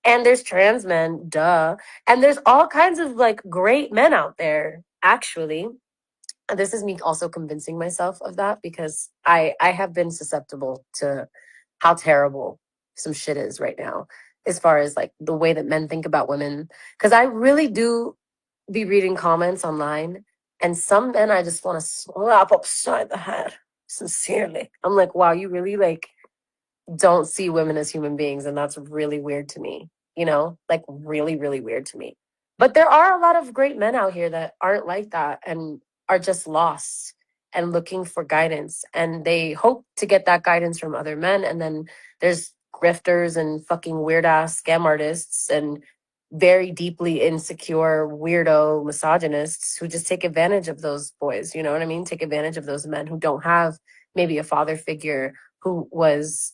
And there's trans men, duh. And there's all kinds of like great men out there, actually. And this is me also convincing myself of that because I have been susceptible to how terrible some shit is right now as far as like the way that men think about women. Because I really do be reading comments online, and some men I just want to slap upside the head. Sincerely, I'm like, wow, you really like don't see women as human beings, and that's really weird to me, you know, like really really weird to me. But there are a lot of great men out here that aren't like that and are just lost and looking for guidance, and they hope to get that guidance from other men. And then there's grifters and fucking weird ass scam artists and very deeply insecure weirdo misogynists who just take advantage of those boys, you know what I mean, take advantage of those men who don't have maybe a father figure who's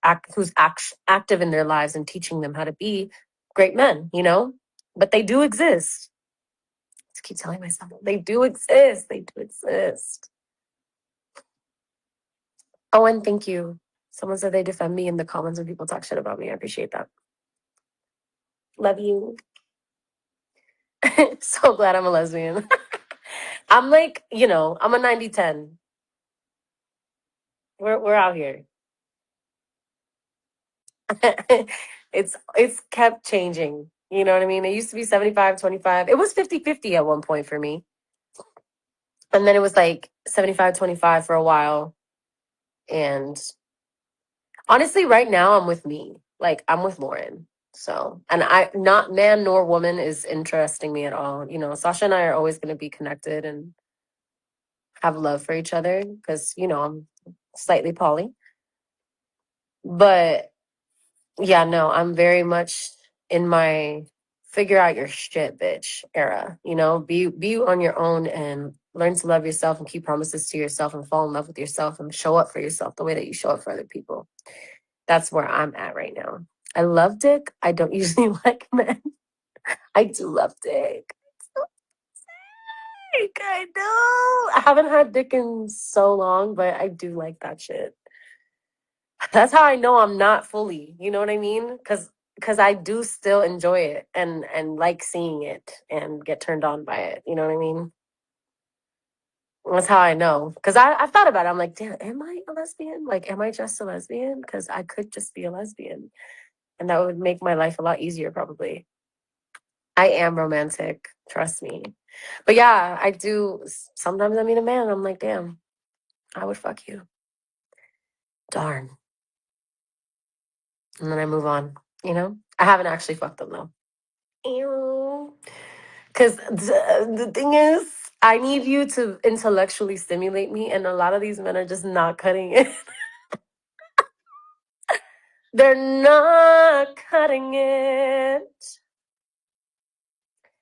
active in their lives and teaching them how to be great men, you know? But they do exist. I just keep telling myself they do exist. They do exist. Oh, and thank you. Someone said they defend me in the comments when people talk shit about me. I appreciate that. Love you. So glad I'm a lesbian. I'm like, you know, I'm a 90-10. We're out here. It's kept changing. You know what I mean? It used to be 75-25. It was 50-50 at one point for me. And then it was like 75-25 for a while. And honestly, right now I'm with me. Like I'm with Lauren. So, and I, not man nor woman is interesting me at all. You know, Sasha and I are always going to be connected and have love for each other because, you know, I'm slightly poly. But yeah, no, I'm very much in my figure out your shit, bitch era. You know, be on your own and learn to love yourself and keep promises to yourself and fall in love with yourself and show up for yourself the way that you show up for other people. That's where I'm at right now. I love dick. I don't usually like men. I do love dick. I do. I haven't had dick in so long, but I do like that shit. That's how I know I'm not fully. You know what I mean? Because I do still enjoy it and like seeing it and get turned on by it. You know what I mean? That's how I know. Because I've thought about it. I'm like, damn, am I a lesbian? Like, am I just a lesbian? Because I could just be a lesbian, and that would make my life a lot easier, probably. I am romantic, trust me. But yeah, I do. Sometimes I meet a man and I'm like, damn, I would fuck you. Darn. And then I move on, you know? I haven't actually fucked them though. Ew. Because the thing is, I need you to intellectually stimulate me, and a lot of these men are just not cutting it. They're not cutting it.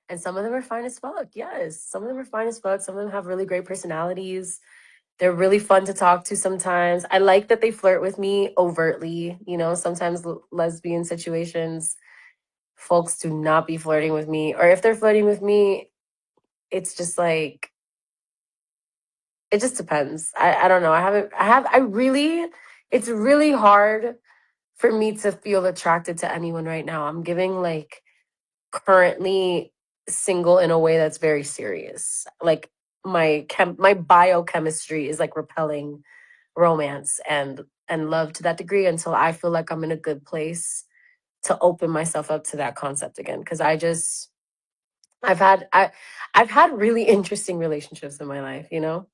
And some of them are fine as fuck. Yes. Some of them are fine as fuck. Some of them have really great personalities. They're really fun to talk to sometimes. I like that they flirt with me overtly. You know, sometimes lesbian situations, folks do not be flirting with me. Or if they're flirting with me, it's just like, it just depends. I don't know. I really, it's really hard for me to feel attracted to anyone right now. I'm giving like currently single in a way that's very serious. Like my biochemistry is like repelling romance and love to that degree until I feel like I'm in a good place to open myself up to that concept again. Because I've had I've had really interesting relationships in my life, you know?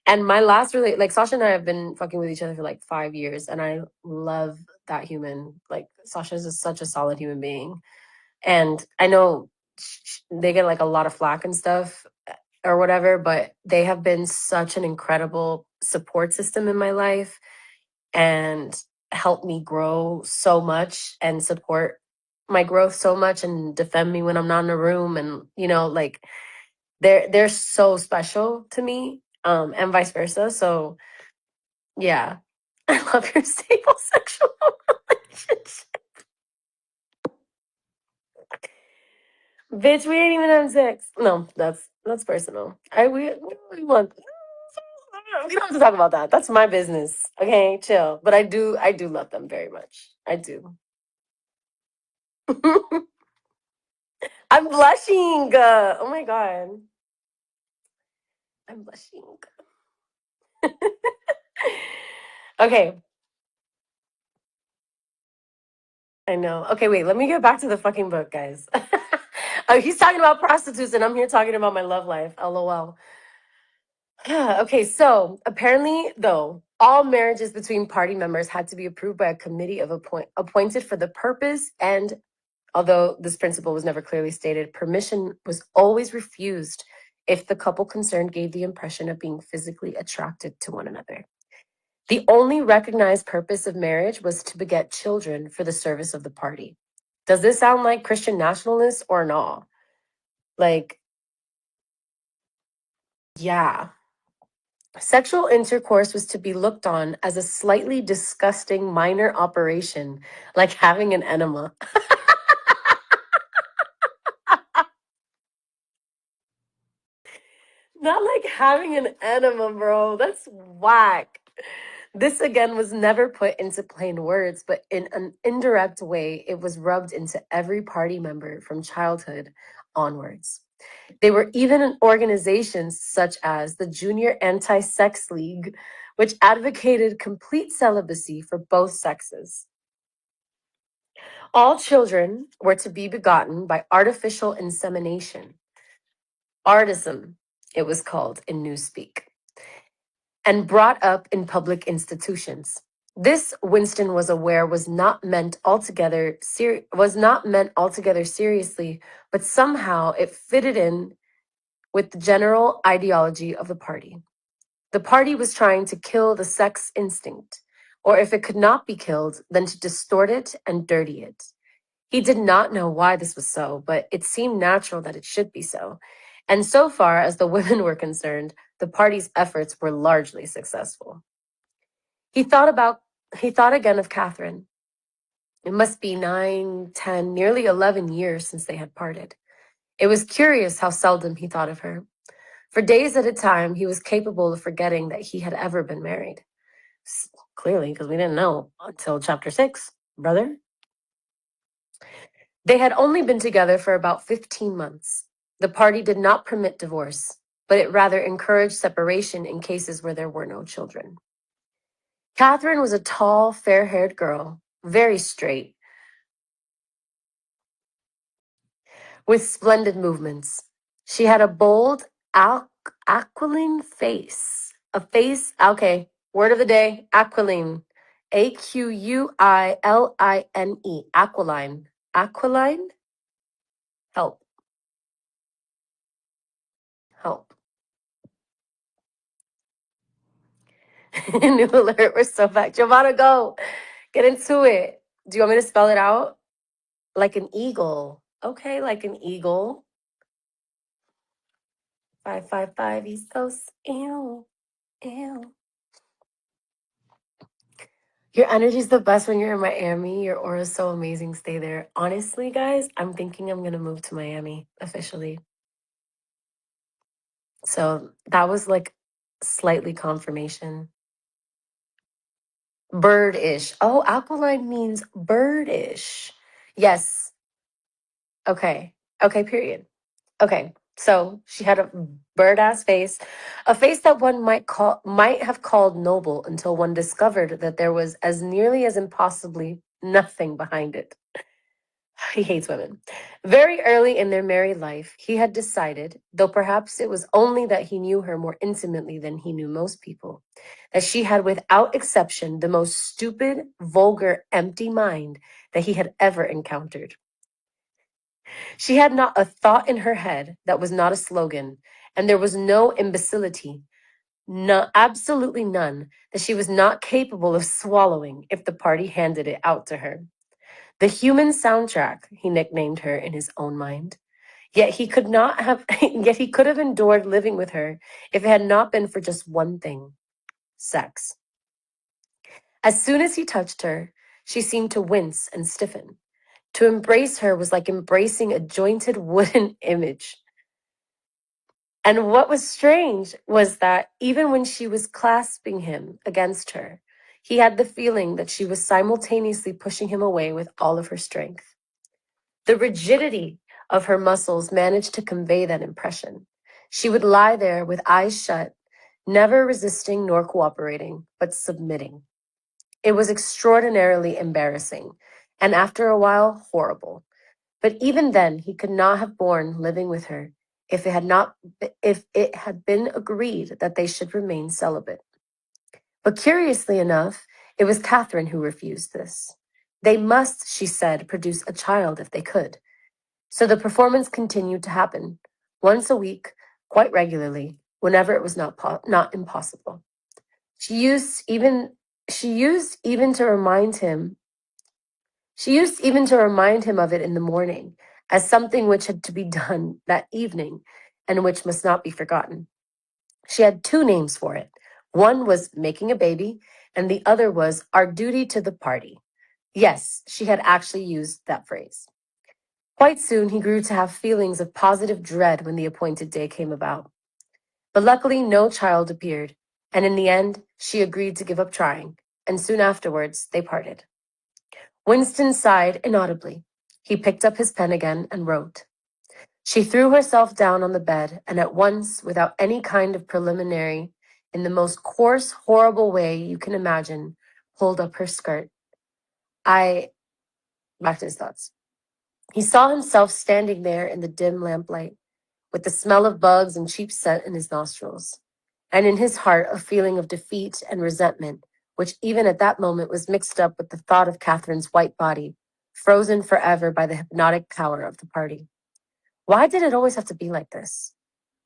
And my last like Sasha and I have been fucking with each other for like 5 years, and I love that human. Like Sasha is just such a solid human being, and I know they get like a lot of flack and stuff or whatever, but they have been such an incredible support system in my life and helped me grow so much and support my growth so much and defend me when I'm not in a room, and you know, like they're so special to me, and vice versa. So yeah. I love your stable sexual relationship. Bitch, we ain't even having sex. No, that's personal. We want we don't have to talk about that. That's my business. Okay, chill. But I do love them very much. I do. I'm blushing. Oh my god. I'm blushing. Okay, I know. Okay, wait, let me get back to the fucking book, guys. Oh, he's talking about prostitutes and I'm here talking about my love life. LOL. Okay, so apparently, though, all marriages between party members had to be approved by a committee of appointed for the purpose, and although this principle was never clearly stated, permission was always refused if the couple concerned gave the impression of being physically attracted to one another. The only recognized purpose of marriage was to beget children for the service of the party. Does this sound like Christian nationalists or not? Like, yeah. Sexual intercourse was to be looked on as a slightly disgusting minor operation, like having an enema. Not like having an enema, bro. That's whack. This again was never put into plain words, but in an indirect way, it was rubbed into every party member from childhood onwards. They were even in organizations such as the Junior Anti Sex League, which advocated complete celibacy for both sexes. All children were to be begotten by artificial insemination. Artism, it was called in Newspeak, and brought up in public institutions. This, Winston was aware, was not meant altogether seriously, but somehow it fitted in with the general ideology of the party. The party was trying to kill the sex instinct, or if it could not be killed, then to distort it and dirty it. He did not know why this was so, but it seemed natural that it should be so. And so far as the women were concerned, the party's efforts were largely successful. He thought about he thought again of Catherine. It must be 9, 10, nearly 11 years since they had parted. It was curious how seldom he thought of her. For days at a time, he was capable of forgetting that he had ever been married. Clearly, because we didn't know until chapter 6, brother. They had only been together for about 15 months. The party did not permit divorce, but it rather encouraged separation in cases where there were no children. Catherine was a tall, fair haired girl, very straight, with splendid movements. She had a bold, aquiline face. A face, okay, word of the day, aquiline. Aquiline. Aquiline. Aquiline? Help. Help. New alert, we're so back. Giovanna, go. Get into it. Do you want me to spell it out? Like an eagle. Okay, like an eagle. 555 East Coast. Ew. Ew. Your energy's the best when you're in Miami. Your aura's so amazing. Stay there. Honestly, guys, I'm thinking I'm gonna move to Miami officially. So that was like slightly confirmation. Birdish. Oh, alkaline means birdish. Yes. Okay. Okay, period. Okay. So she had a bird ass face, a face that one might have called noble until one discovered that there was as nearly as impossibly nothing behind it. He hates women. Very early in their married life, he had decided, though perhaps it was only that he knew her more intimately than he knew most people, that she had without exception the most stupid, vulgar, empty mind that he had ever encountered. She had not a thought in her head that was not a slogan, and there was no imbecility, no, absolutely none, that she was not capable of swallowing if the party handed it out to her. The human soundtrack, he nicknamed her in his own mind. Yet he could not have yet he could have endured living with her if it had not been for just one thing: sex. As soon as he touched her, she seemed to wince and stiffen. To embrace her was like embracing a jointed wooden image. And what was strange was that even when she was clasping him against her, he had the feeling that she was simultaneously pushing him away with all of her strength. The rigidity of her muscles managed to convey that impression. She would lie there with eyes shut, never resisting nor cooperating, but submitting. It was extraordinarily embarrassing, and after a while, horrible. But even then, he could not have borne living with her if it had been agreed that they should remain celibate. But curiously enough, it was Catherine who refused this. They must, she said, produce a child if they could. So the performance continued to happen once a week, quite regularly, whenever it was not impossible. She used even she used even to remind him she used even to remind him of it in the morning as something which had to be done that evening and which must not be forgotten. She had two names for it. One was making a baby, and the other was our duty to the party. Yes, she had actually used that phrase. Quite soon he grew to have feelings of positive dread when the appointed day came about. But luckily no child appeared, and in the end she agreed to give up trying, and soon afterwards they parted. Winston sighed inaudibly. He picked up his pen again and wrote. She threw herself down on the bed and at once, without any kind of preliminary, in the most coarse, horrible way you can imagine, pulled up her skirt. Back to his thoughts. He saw himself standing there in the dim lamplight, with the smell of bugs and cheap scent in his nostrils, and in his heart a feeling of defeat and resentment, which even at that moment was mixed up with the thought of Catherine's white body, frozen forever by the hypnotic power of the party. Why did it always have to be like this?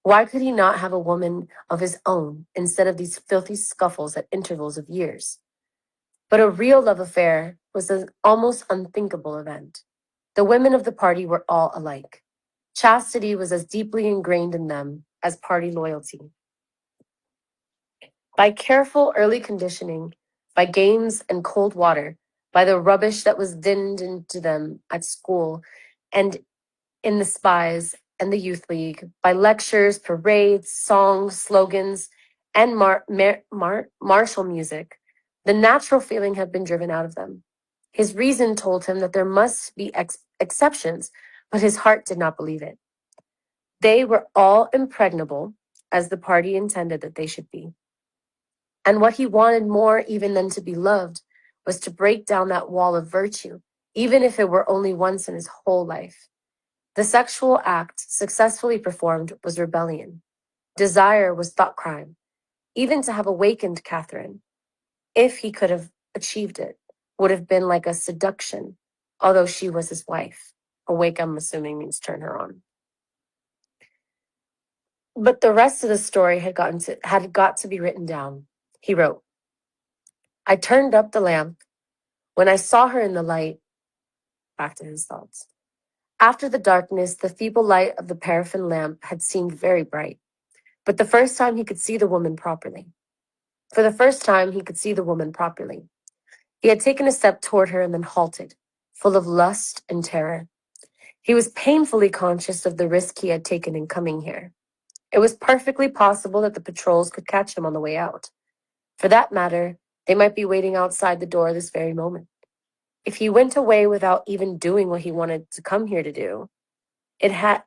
Why could he not have a woman of his own instead of these filthy scuffles at intervals of years? But a real love affair was an almost unthinkable event. The women of the party were all alike. Chastity was as deeply ingrained in them as party loyalty. By careful early conditioning, by games and cold water, by the rubbish that was dinned into them at school and in the spies and the youth league, by lectures, parades, songs, slogans, and martial music, the natural feeling had been driven out of them. His reason told him that there must be exceptions, but his heart did not believe it. They were all impregnable, as the party intended that they should be. And what he wanted more even than to be loved was to break down that wall of virtue, even if it were only once in his whole life. The sexual act successfully performed was rebellion. Desire was thought crime. Even to have awakened Catherine, if he could have achieved it, would have been like a seduction, although she was his wife. Awake, I'm assuming, means turn her on. But the rest of the story had got to be written down. He wrote, I turned up the lamp. When I saw her in the light, back to his thoughts. After the darkness, the feeble light of the paraffin lamp had seemed very bright. But the first time he could see the woman properly. For the first time, he could see the woman properly. He had taken a step toward her and then halted, full of lust and terror. He was painfully conscious of the risk he had taken in coming here. It was perfectly possible that the patrols could catch him on the way out. For that matter, They might be waiting outside the door this very moment. If he went away without even doing what he wanted to come here to do, it had,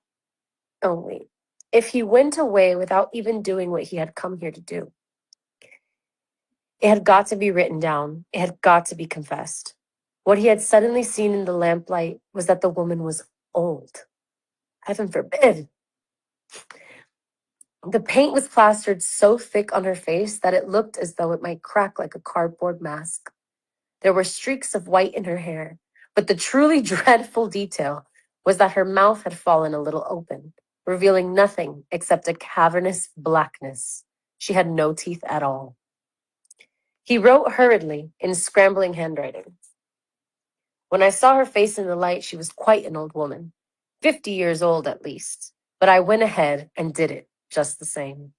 oh wait. If he went away without even doing what he had come here to do, it had got to be written down. It had got to be confessed. What he had suddenly seen in the lamplight was that the woman was old. Heaven forbid. The paint was plastered so thick on her face that it looked as though it might crack like a cardboard mask. There were streaks of white in her hair, but the truly dreadful detail was that her mouth had fallen a little open, revealing nothing except a cavernous blackness. She had no teeth at all. He wrote hurriedly in scrambling handwriting. When I saw her face in the light, she was quite an old woman, 50 years old at least, but I went ahead and did it just the same.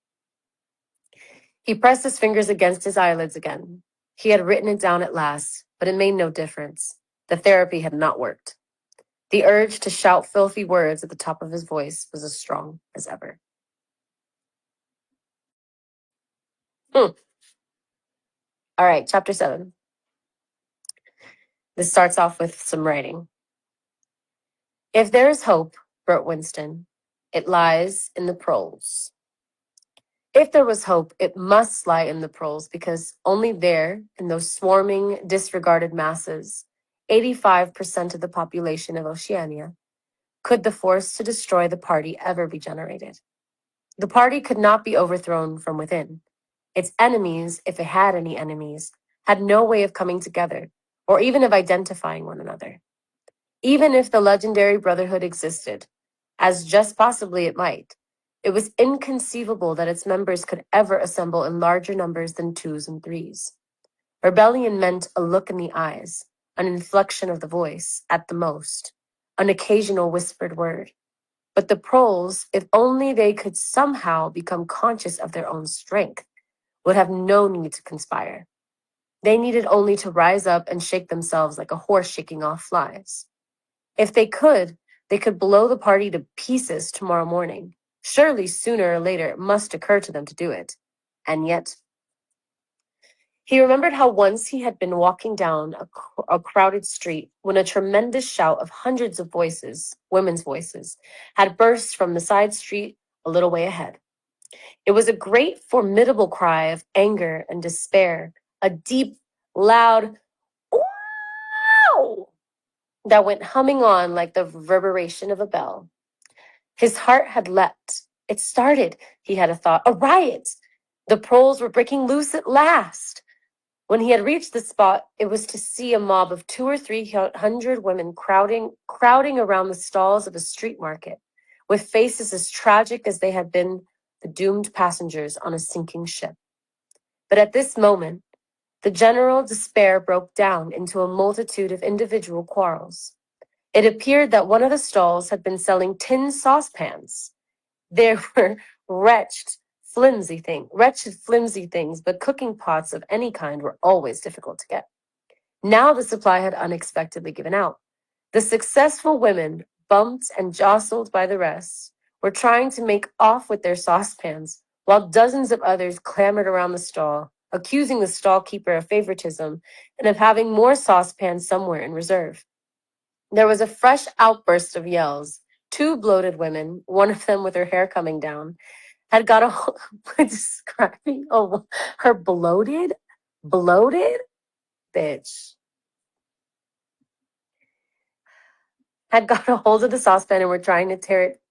He pressed his fingers against his eyelids again. He had written it down at last, but it made no difference. The therapy had not worked. The urge to shout filthy words at the top of his voice was as strong as ever. All right, chapter 7. This starts off with some writing. If there is hope, wrote Winston, it lies in the proles. If there was hope, it must lie in the proles, because only there, in those swarming, disregarded masses, 85% of the population of Oceania, could the force to destroy the party ever be generated. The party could not be overthrown from within. Its enemies, if it had any enemies, had no way of coming together, or even of identifying one another. Even if the legendary brotherhood existed, as just possibly it might, it was inconceivable that its members could ever assemble in larger numbers than 2s and 3s. Rebellion meant a look in the eyes, an inflection of the voice, at the most, an occasional whispered word. But the proles, if only they could somehow become conscious of their own strength, would have no need to conspire. They needed only to rise up and shake themselves like a horse shaking off flies. If they could blow the party to pieces tomorrow morning. Surely sooner or later it must occur to them to do it. And yet, he remembered how once he had been walking down a crowded street when a tremendous shout of hundreds of voices, women's voices, had burst from the side street a little way ahead. It was a great, formidable cry of anger and despair, a deep, loud, wow, that went humming on like the reverberation of a bell. His heart had leapt. It started, he had a thought, a riot. The proles were breaking loose at last. When he had reached the spot, it was to see a mob of 200 or 300 women crowding around the stalls of a street market, with faces as tragic as they had been the doomed passengers on a sinking ship. But at this moment, the general despair broke down into a multitude of individual quarrels. It appeared that one of the stalls had been selling tin saucepans. There were wretched, flimsy things, but cooking pots of any kind were always difficult to get. Now the supply had unexpectedly given out. The successful women, bumped and jostled by the rest, were trying to make off with their saucepans, while dozens of others clamored around the stall, accusing the stall keeper of favoritism and of having more saucepans somewhere in reserve. There was a fresh outburst of yells. 2 bloated women, one of them with her hair coming down, had got describing her bloated bitch, had got a hold of the saucepan and were trying to tear it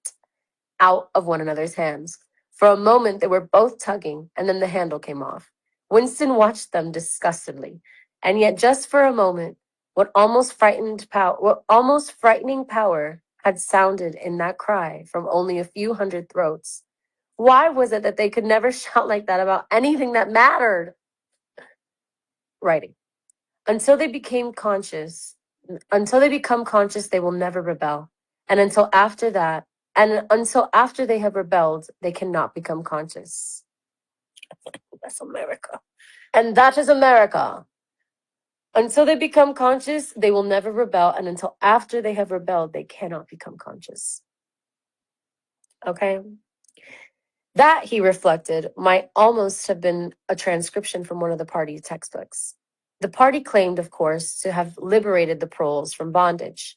out of one another's hands. For a moment, they were both tugging, and then the handle came off. Winston watched them disgustedly, and yet just for a moment, what almost frightening power had sounded in that cry from only a few hundred throats. Why was it that they could never shout like that about anything that mattered? Writing. Until they become conscious, they will never rebel. And until after they have rebelled, they cannot become conscious. That's America. And that is America. Until they become conscious, they will never rebel. And until after they have rebelled, they cannot become conscious. Okay? That, he reflected, might almost have been a transcription from one of the party textbooks. The party claimed, of course, to have liberated the proles from bondage.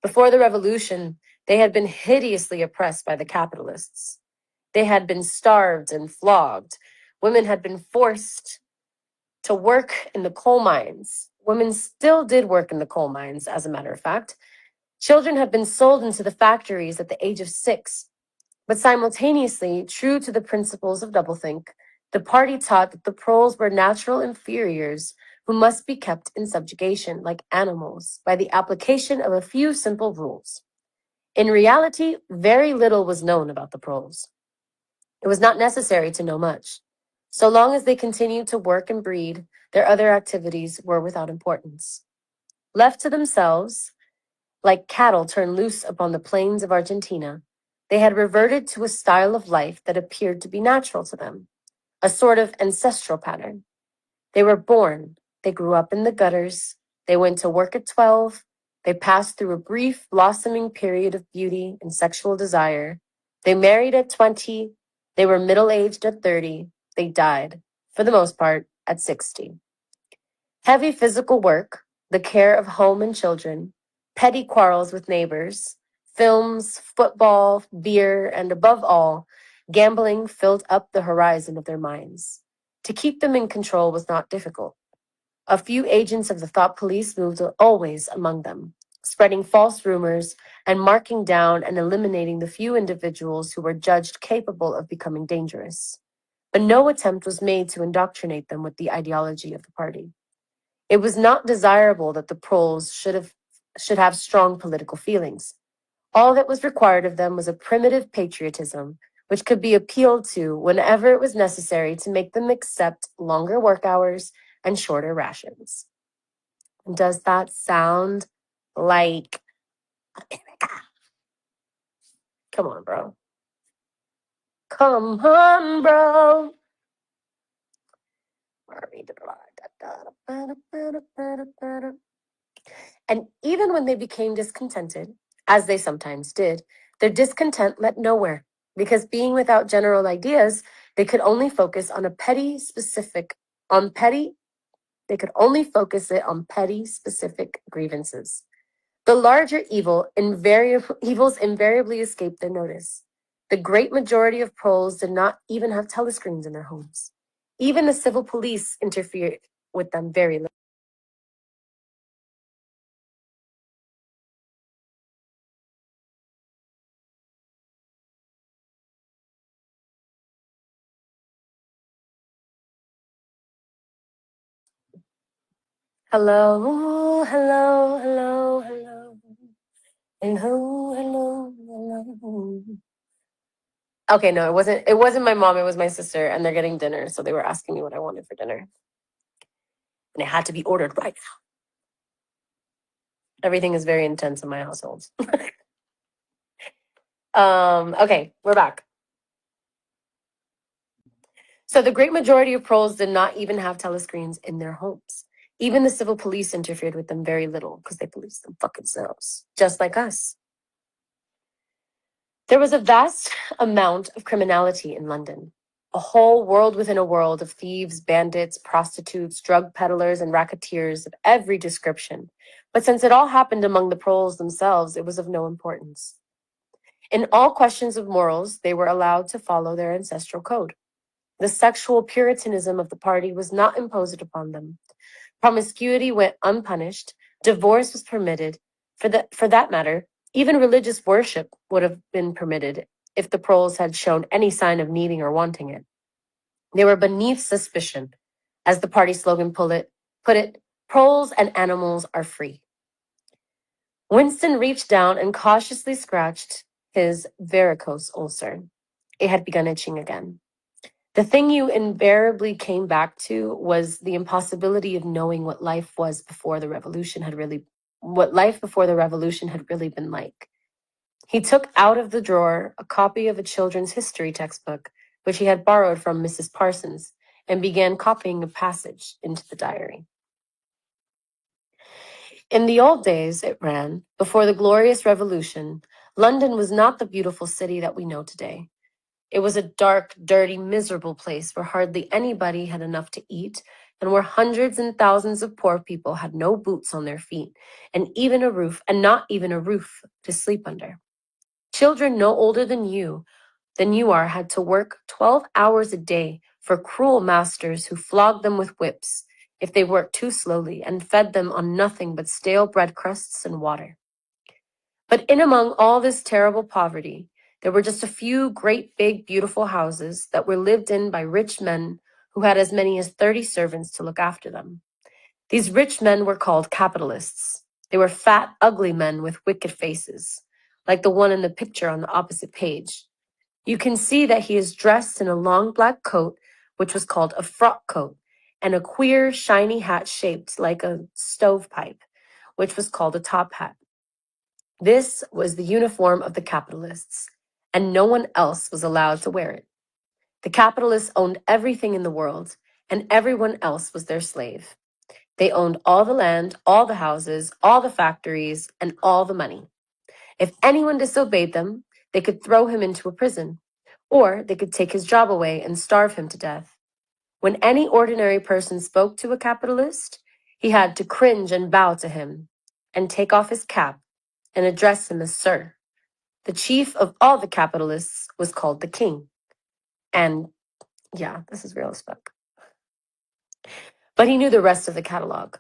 Before the revolution, they had been hideously oppressed by the capitalists. They had been starved and flogged. Women had been forced to work in the coal mines. Women still did work in the coal mines, as a matter of fact. Children had been sold into the factories at the age of 6. But simultaneously, true to the principles of doublethink, the party taught that the proles were natural inferiors who must be kept in subjugation like animals by the application of a few simple rules. In reality, very little was known about the proles. It was not necessary to know much. So long as they continued to work and breed, their other activities were without importance. Left to themselves, like cattle turned loose upon the plains of Argentina, they had reverted to a style of life that appeared to be natural to them, a sort of ancestral pattern. They were born, they grew up in the gutters, they went to work at 12, they passed through a brief blossoming period of beauty and sexual desire, they married at 20, they were middle-aged at 30, they died, for the most part, at 60. Heavy physical work, the care of home and children, petty quarrels with neighbors, films, football, beer, and above all, gambling filled up the horizon of their minds. To keep them in control was not difficult. A few agents of the thought police moved always among them, spreading false rumors and marking down and eliminating the few individuals who were judged capable of becoming dangerous. But no attempt was made to indoctrinate them with the ideology of the party. It was not desirable that the proles should have strong political feelings. All that was required of them was a primitive patriotism, which could be appealed to whenever it was necessary to make them accept longer work hours and shorter rations. Does that sound like America? Come on, bro. Come on, bro. And even when they became discontented, as they sometimes did, their discontent led nowhere, because being without general ideas, they could only focus on they could only focus it on petty specific grievances. The larger evils invariably escaped their notice. The great majority of proles did not even have telescreens in their homes. Even the civil police interfered with them very little. Hello, hello, hello, hello. Hello, hello, hello. Okay, no, it wasn't my mom, it was my sister, and they're getting dinner, so they were asking me what I wanted for dinner. And it had to be ordered right now. Everything is very intense in my household. Okay, we're back. So the great majority of proles did not even have telescreens in their homes. Even the civil police interfered with them very little because they policed them fucking selves, just like us. There was a vast amount of criminality in London, a whole world within a world of thieves, bandits, prostitutes, drug peddlers, and racketeers of every description. But since it all happened among the proles themselves, it was of no importance. In all questions of morals, they were allowed to follow their ancestral code. The sexual puritanism of the party was not imposed upon them. Promiscuity went unpunished. Divorce was permitted. For that matter, even religious worship would have been permitted if the proles had shown any sign of needing or wanting it. They were beneath suspicion. As the party slogan put it, proles and animals are free. Winston reached down and cautiously scratched his varicose ulcer. It had begun itching again. The thing you invariably came back to was the impossibility of knowing what life before the revolution had really been like. He took out of the drawer a copy of a children's history textbook, which he had borrowed from Mrs. Parsons, and began copying a passage into the diary. In the old days, it ran, before the glorious revolution, London was not the beautiful city that we know today. It was a dark, dirty, miserable place where hardly anybody had enough to eat, and where hundreds and thousands of poor people had no boots on their feet, and not even a roof to sleep under. Children no older than you are had to work 12 hours a day for cruel masters who flogged them with whips if they worked too slowly and fed them on nothing but stale bread crusts and water. But in among all this terrible poverty, there were just a few great big beautiful houses that were lived in by rich men who had as many as 30 servants to look after them. These rich men were called capitalists. They were fat, ugly men with wicked faces, like the one in the picture on the opposite page. You can see that he is dressed in a long black coat, which was called a frock coat, and a queer, shiny hat shaped like a stovepipe, which was called a top hat. This was the uniform of the capitalists, and no one else was allowed to wear it. The capitalists owned everything in the world, and everyone else was their slave. They owned all the land, all the houses, all the factories, and all the money. If anyone disobeyed them, they could throw him into a prison, or they could take his job away and starve him to death. When any ordinary person spoke to a capitalist, he had to cringe and bow to him, and take off his cap and address him as sir. The chief of all the capitalists was called the king. And yeah, this is real as fuck. But he knew the rest of the catalog.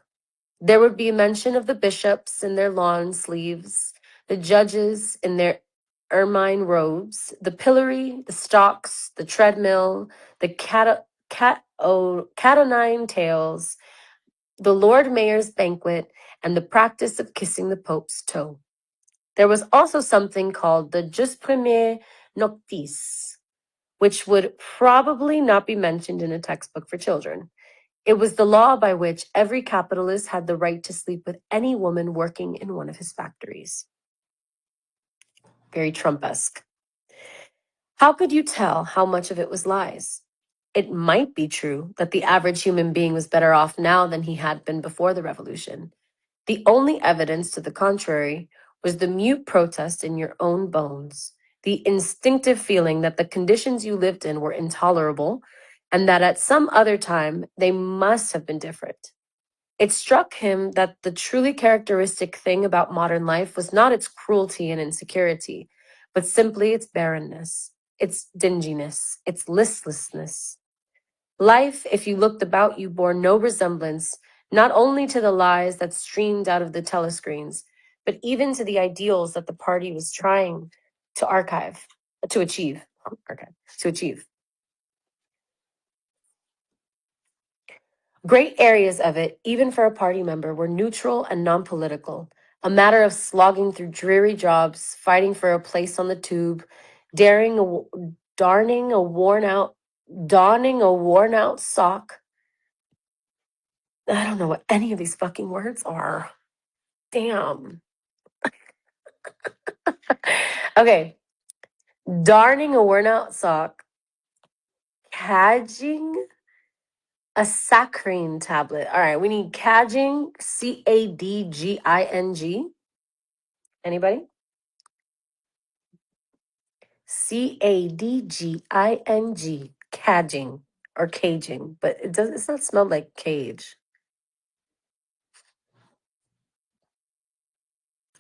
There would be a mention of the bishops in their lawn sleeves, the judges in their ermine robes, the pillory, the stocks, the treadmill, the cat o nine tails, the Lord Mayor's banquet, and the practice of kissing the Pope's toe. There was also something called the Jus Premier Noctis, which would probably not be mentioned in a textbook for children. It was the law by which every capitalist had the right to sleep with any woman working in one of his factories. Very Trump-esque. How could you tell how much of it was lies? It might be true that the average human being was better off now than he had been before the revolution. The only evidence to the contrary was the mute protest in your own bones, the instinctive feeling that the conditions you lived in were intolerable and that at some other time they must have been different. It struck him that the truly characteristic thing about modern life was not its cruelty and insecurity, but simply its barrenness, its dinginess, its listlessness. Life, if you looked about you, bore no resemblance, not only to the lies that streamed out of the telescreens, but even to the ideals that the party was trying to achieve. Great areas of it, even for a party member, were neutral and non-political, a matter of slogging through dreary jobs, fighting for a place on the tube, donning a worn out sock. I don't know what any of these fucking words are. Damn. Okay. Darning a worn out sock, cadging a saccharine tablet. All right, we need cadging, Cadging. Anybody? Cadging, cadging or caging, but it's not smelled like cage.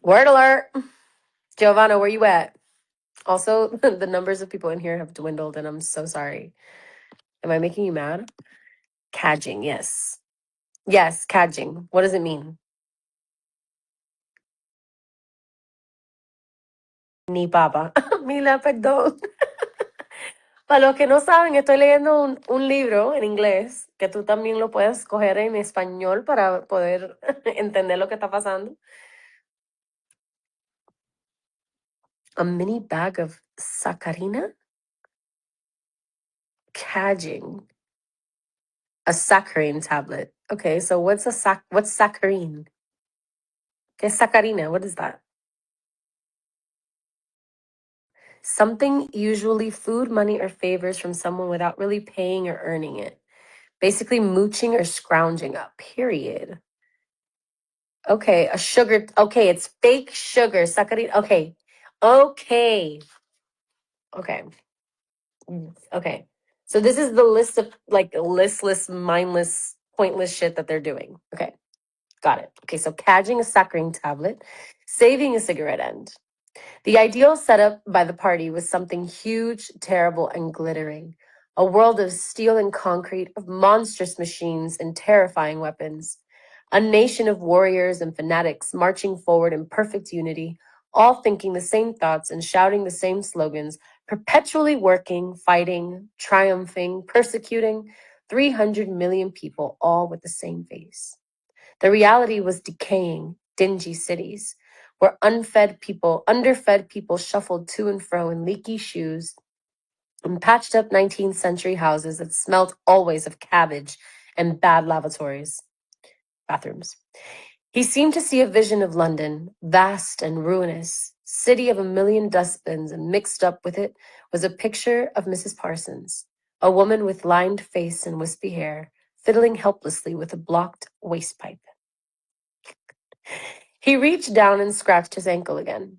Word alert. Giovanna, where you at? Also, the numbers of people in here have dwindled and I'm so sorry. Am I making you mad? Cadging, yes. Yes, cadging. What does it mean? Ni papa. Mila, perdón. Para los que no saben, estoy leyendo un libro en inglés que tú también lo puedes coger en español para poder entender lo que está pasando. A mini bag of saccharina? Cadging. A saccharine tablet. Okay, so what's saccharine? ¿Qué es saccharina? What is that? Something, usually food, money, or favors from someone without really paying or earning it. Basically mooching or scrounging up, period. Okay, a sugar. Okay, it's fake sugar. Saccharine. Okay. Okay. Okay. Okay. So this is the list of like listless, mindless, pointless shit that they're doing. Okay. Got it. Okay. So cadging a saccharin tablet, saving a cigarette end. The ideal setup by the party was something huge, terrible, and glittering. A world of steel and concrete, of monstrous machines and terrifying weapons. A nation of warriors and fanatics marching forward in perfect unity, all thinking the same thoughts and shouting the same slogans, perpetually working, fighting, triumphing, persecuting 300 million people, all with the same face. The reality was decaying, dingy cities where underfed people shuffled to and fro in leaky shoes and patched up 19th century houses that smelt always of cabbage and bad bathrooms. He seemed to see a vision of London, vast and ruinous, city of a million dustbins, and mixed up with it was a picture of Mrs. Parsons, a woman with lined face and wispy hair, fiddling helplessly with a blocked waste pipe. He reached down and scratched his ankle again.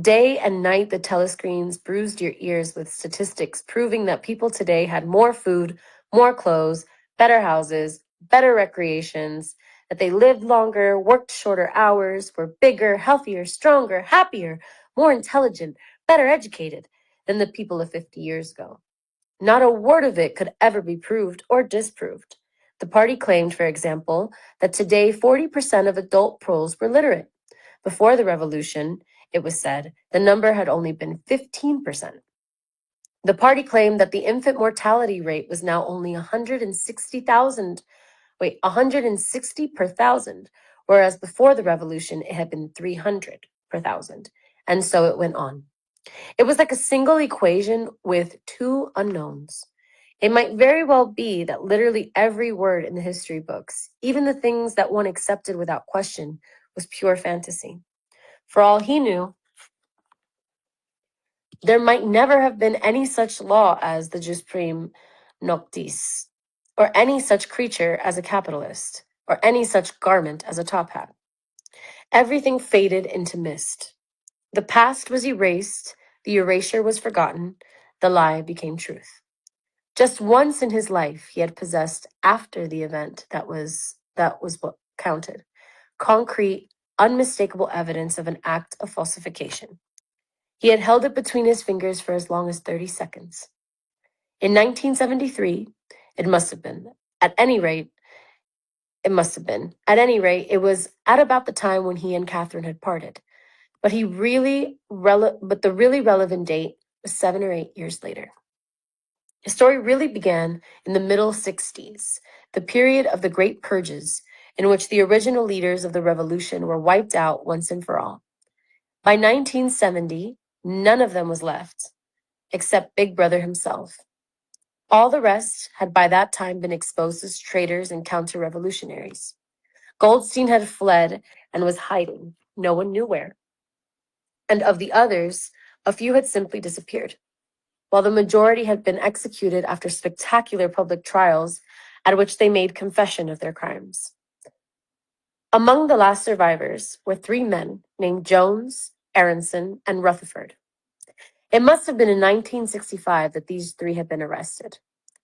Day and night, the telescreens bruised your ears with statistics proving that people today had more food, more clothes, better houses, better recreations, that they lived longer, worked shorter hours, were bigger, healthier, stronger, happier, more intelligent, better educated than the people of 50 years ago. Not a word of it could ever be proved or disproved. The party claimed, for example, that today 40% of adult proles were literate. Before the revolution, it was said, the number had only been 15%. The party claimed that the infant mortality rate was now only 160 per thousand, whereas before the revolution, it had been 300 per thousand. And so it went on. It was like a single equation with two unknowns. It might very well be that literally every word in the history books, even the things that one accepted without question, was pure fantasy. For all he knew, there might never have been any such law as the jus prime noctis, or any such creature as a capitalist, or any such garment as a top hat. Everything faded into mist. The past was erased, the erasure was forgotten, the lie became truth. Just once in his life he had possessed after the event that was what counted. Concrete, unmistakable evidence of an act of falsification. He had held it between his fingers for as long as 30 seconds. In 1973, it must have been. At any rate, it was at about the time when he and Catherine had parted. But the really relevant date was 7 or 8 years later. The story really began in the middle 60s, the period of the Great Purges, in which the original leaders of the revolution were wiped out once and for all. By 1970, none of them was left, except Big Brother himself. All the rest had by that time been exposed as traitors and counter-revolutionaries. Goldstein had fled and was hiding, no one knew where. And of the others, a few had simply disappeared, while the majority had been executed after spectacular public trials at which they made confession of their crimes. Among the last survivors were 3 men named Jones, Aronson, and Rutherford. It must have been in 1965 that these 3 had been arrested.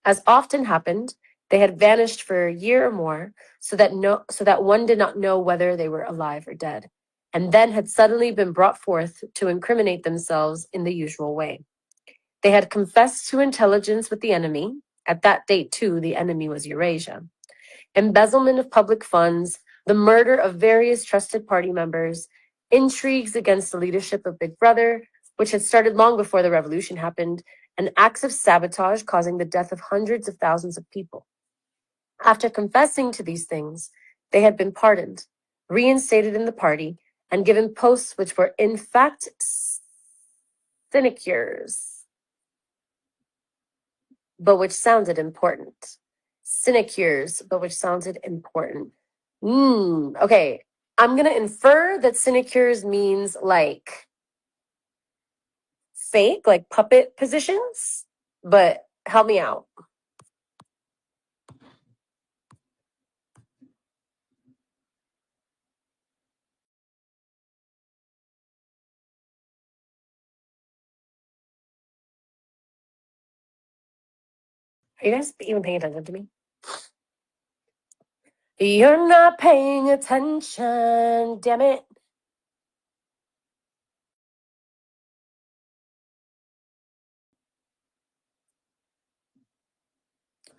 As often happened, they had vanished for a year or more so that one did not know whether they were alive or dead, and then had suddenly been brought forth to incriminate themselves in the usual way. They had confessed to intelligence with the enemy. At that date, too, the enemy was Eurasia. Embezzlement of public funds, the murder of various trusted party members, intrigues against the leadership of Big Brother, which had started long before the revolution happened, and acts of sabotage causing the death of hundreds of thousands of people. After confessing to these things, they had been pardoned, reinstated in the party, and given posts which were in fact sinecures, but which sounded important. Sinecures, but which sounded important. Okay. I'm going to infer that sinecures means like fake, like puppet positions, but help me out. Are you guys even paying attention to me? You're not paying attention, damn it.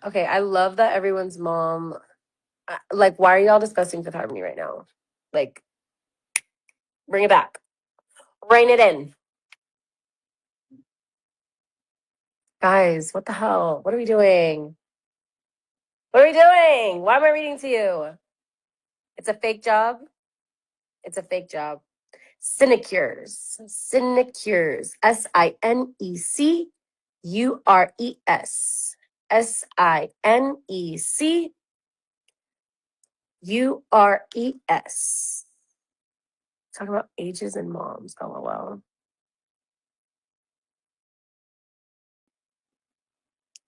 Okay, I love that everyone's mom. Like, why are y'all discussing Fifth Harmony right now? Like, bring it back. Rein it in. Guys, what the hell? What are we doing? What are we doing? Why am I reading to you? It's a fake job. It's a fake job. Sinecures. Sinecures. Sinecures. Sinecures. Talking about ages and moms. LOL.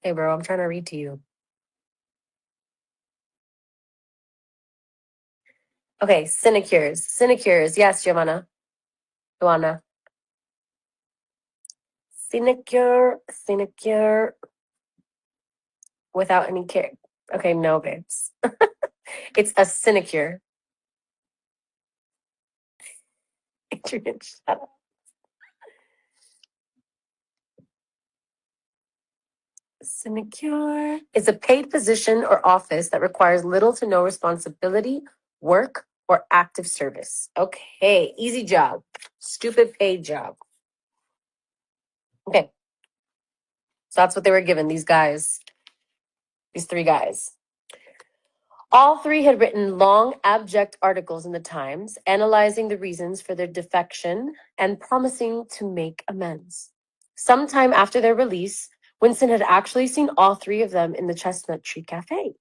Hey, bro, I'm trying to read to you. Okay, sinecures. Sinecures. Yes, Giovanna. Joanna. Sinecure. Sinecure. Without any care. Okay, no, babes. It's a sinecure. Adrian, shut up. Sinecure is a paid position or office that requires little to no responsibility, work, or active service. Okay, easy job. Stupid paid job. Okay, so that's what they were given, these guys. These three guys. All three had written long, abject articles in the Times, analyzing the reasons for their defection and promising to make amends. Sometime after their release, Winston had actually seen all three of them in the Chestnut Tree Cafe.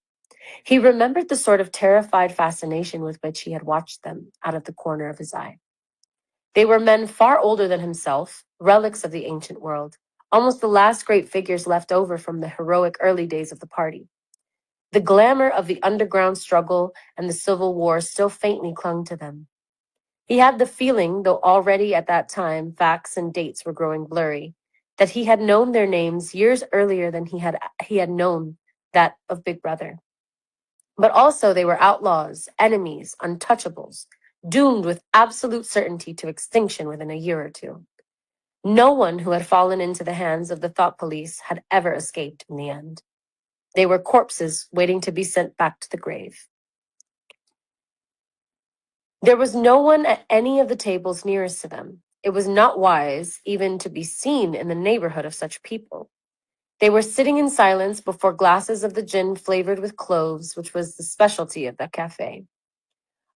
He remembered the sort of terrified fascination with which he had watched them out of the corner of his eye. They were men far older than himself, relics of the ancient world, almost the last great figures left over from the heroic early days of the party. The glamour of the underground struggle and the Civil War still faintly clung to them. He had the feeling, though already at that time facts and dates were growing blurry, that he had known their names years earlier than he had known that of Big Brother. But also they were outlaws, enemies, untouchables, doomed with absolute certainty to extinction within a year or two. No one who had fallen into the hands of the thought police had ever escaped in the end. They were corpses waiting to be sent back to the grave. There was no one at any of the tables nearest to them. It was not wise even to be seen in the neighborhood of such people. They were sitting in silence before glasses of the gin flavored with cloves, which was the specialty of the cafe.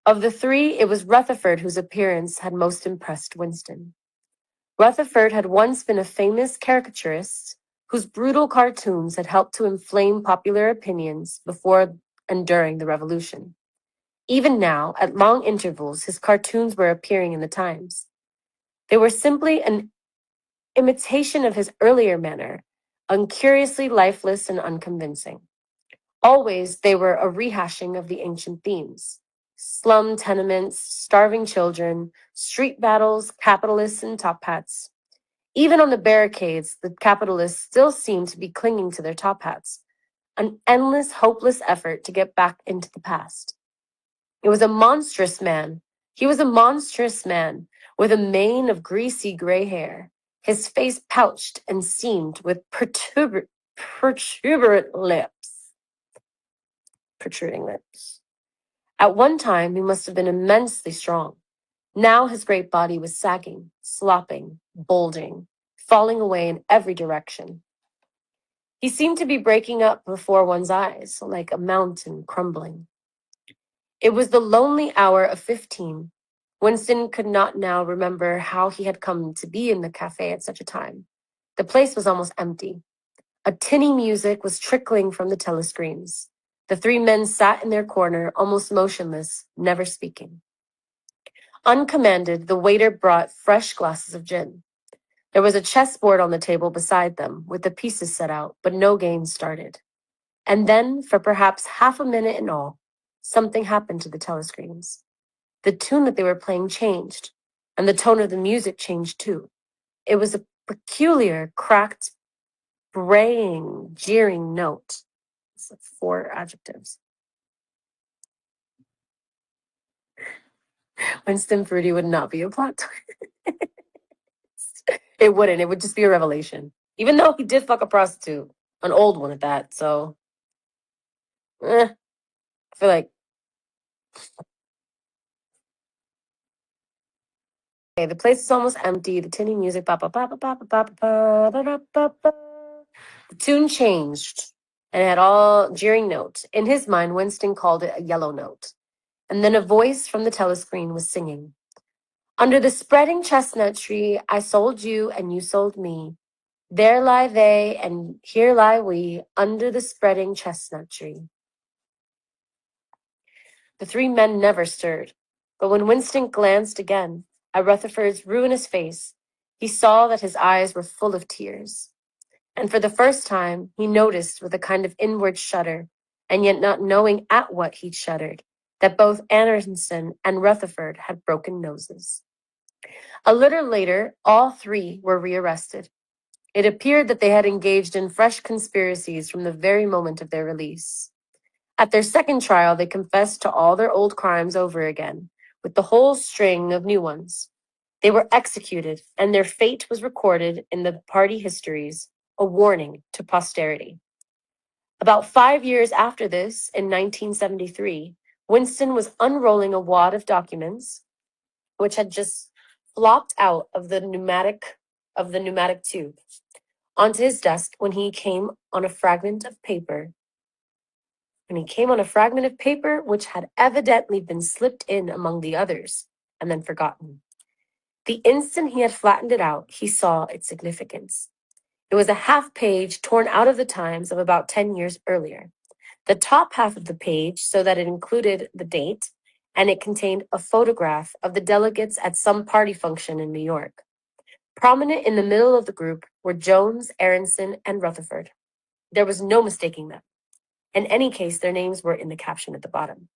Of the three, it was Rutherford whose appearance had most impressed Winston. Rutherford had once been a famous caricaturist whose brutal cartoons had helped to inflame popular opinions before and during the Revolution. Even now, at long intervals, his cartoons were appearing in the Times. They were simply an imitation of his earlier manner, uncuriously lifeless and unconvincing. Always, they were a rehashing of the ancient themes. Slum tenements, starving children, street battles, capitalists in top hats. Even on the barricades, the capitalists still seemed to be clinging to their top hats, an endless, hopeless effort to get back into the past. It was a monstrous man. He was a monstrous man with a mane of greasy gray hair, his face pouched and seamed with protuberant lips. Protruding lips. At one time, he must have been immensely strong. Now his great body was sagging, slopping, bulging, falling away in every direction. He seemed to be breaking up before one's eyes, like a mountain crumbling. It was the lonely hour of 15. Winston could not now remember how he had come to be in the cafe at such a time. The place was almost empty. A tinny music was trickling from the telescreens. The three men sat in their corner, almost motionless, never speaking. Uncommanded, the waiter brought fresh glasses of gin. There was a chessboard on the table beside them, with the pieces set out, but no game started. And then, for perhaps half a minute in all, something happened to the telescreens. The tune that they were playing changed, and the tone of the music changed too. It was a peculiar, cracked, spraying, jeering note. It's like 4 adjectives. Winston Fruity would not be a plot twist. It wouldn't. It would just be a revelation. Even though he did fuck a prostitute, an old one at that. So, I feel like. Okay, the place is almost empty. The tinny music. The tune changed, and it had all jeering note. In his mind, Winston called it a yellow note. And then a voice from the telescreen was singing. Under the spreading chestnut tree, I sold you and you sold me. There lie they and here lie we under the spreading chestnut tree. The 3 men never stirred, but when Winston glanced again at Rutherford's ruinous face, he saw that his eyes were full of tears. And for the first time, he noticed with a kind of inward shudder, and yet not knowing at what he shuddered, that both Anderson and Rutherford had broken noses. A little later, all 3 were rearrested. It appeared that they had engaged in fresh conspiracies from the very moment of their release. At their second trial, they confessed to all their old crimes over again, with the whole string of new ones. They were executed, and their fate was recorded in the party histories, a warning to posterity. About 5 years after this, in 1973, Winston was unrolling a wad of documents, which had just flopped out of the pneumatic tube, onto his desk when he came on a fragment of paper which had evidently been slipped in among the others and then forgotten. The instant he had flattened it out, he saw its significance. It was a half page torn out of the Times of about 10 years earlier. The top half of the page, so that it included the date, and it contained a photograph of the delegates at some party function in New York. Prominent in the middle of the group were Jones, Aronson, and Rutherford. There was no mistaking them. In any case, their names were in the caption at the bottom.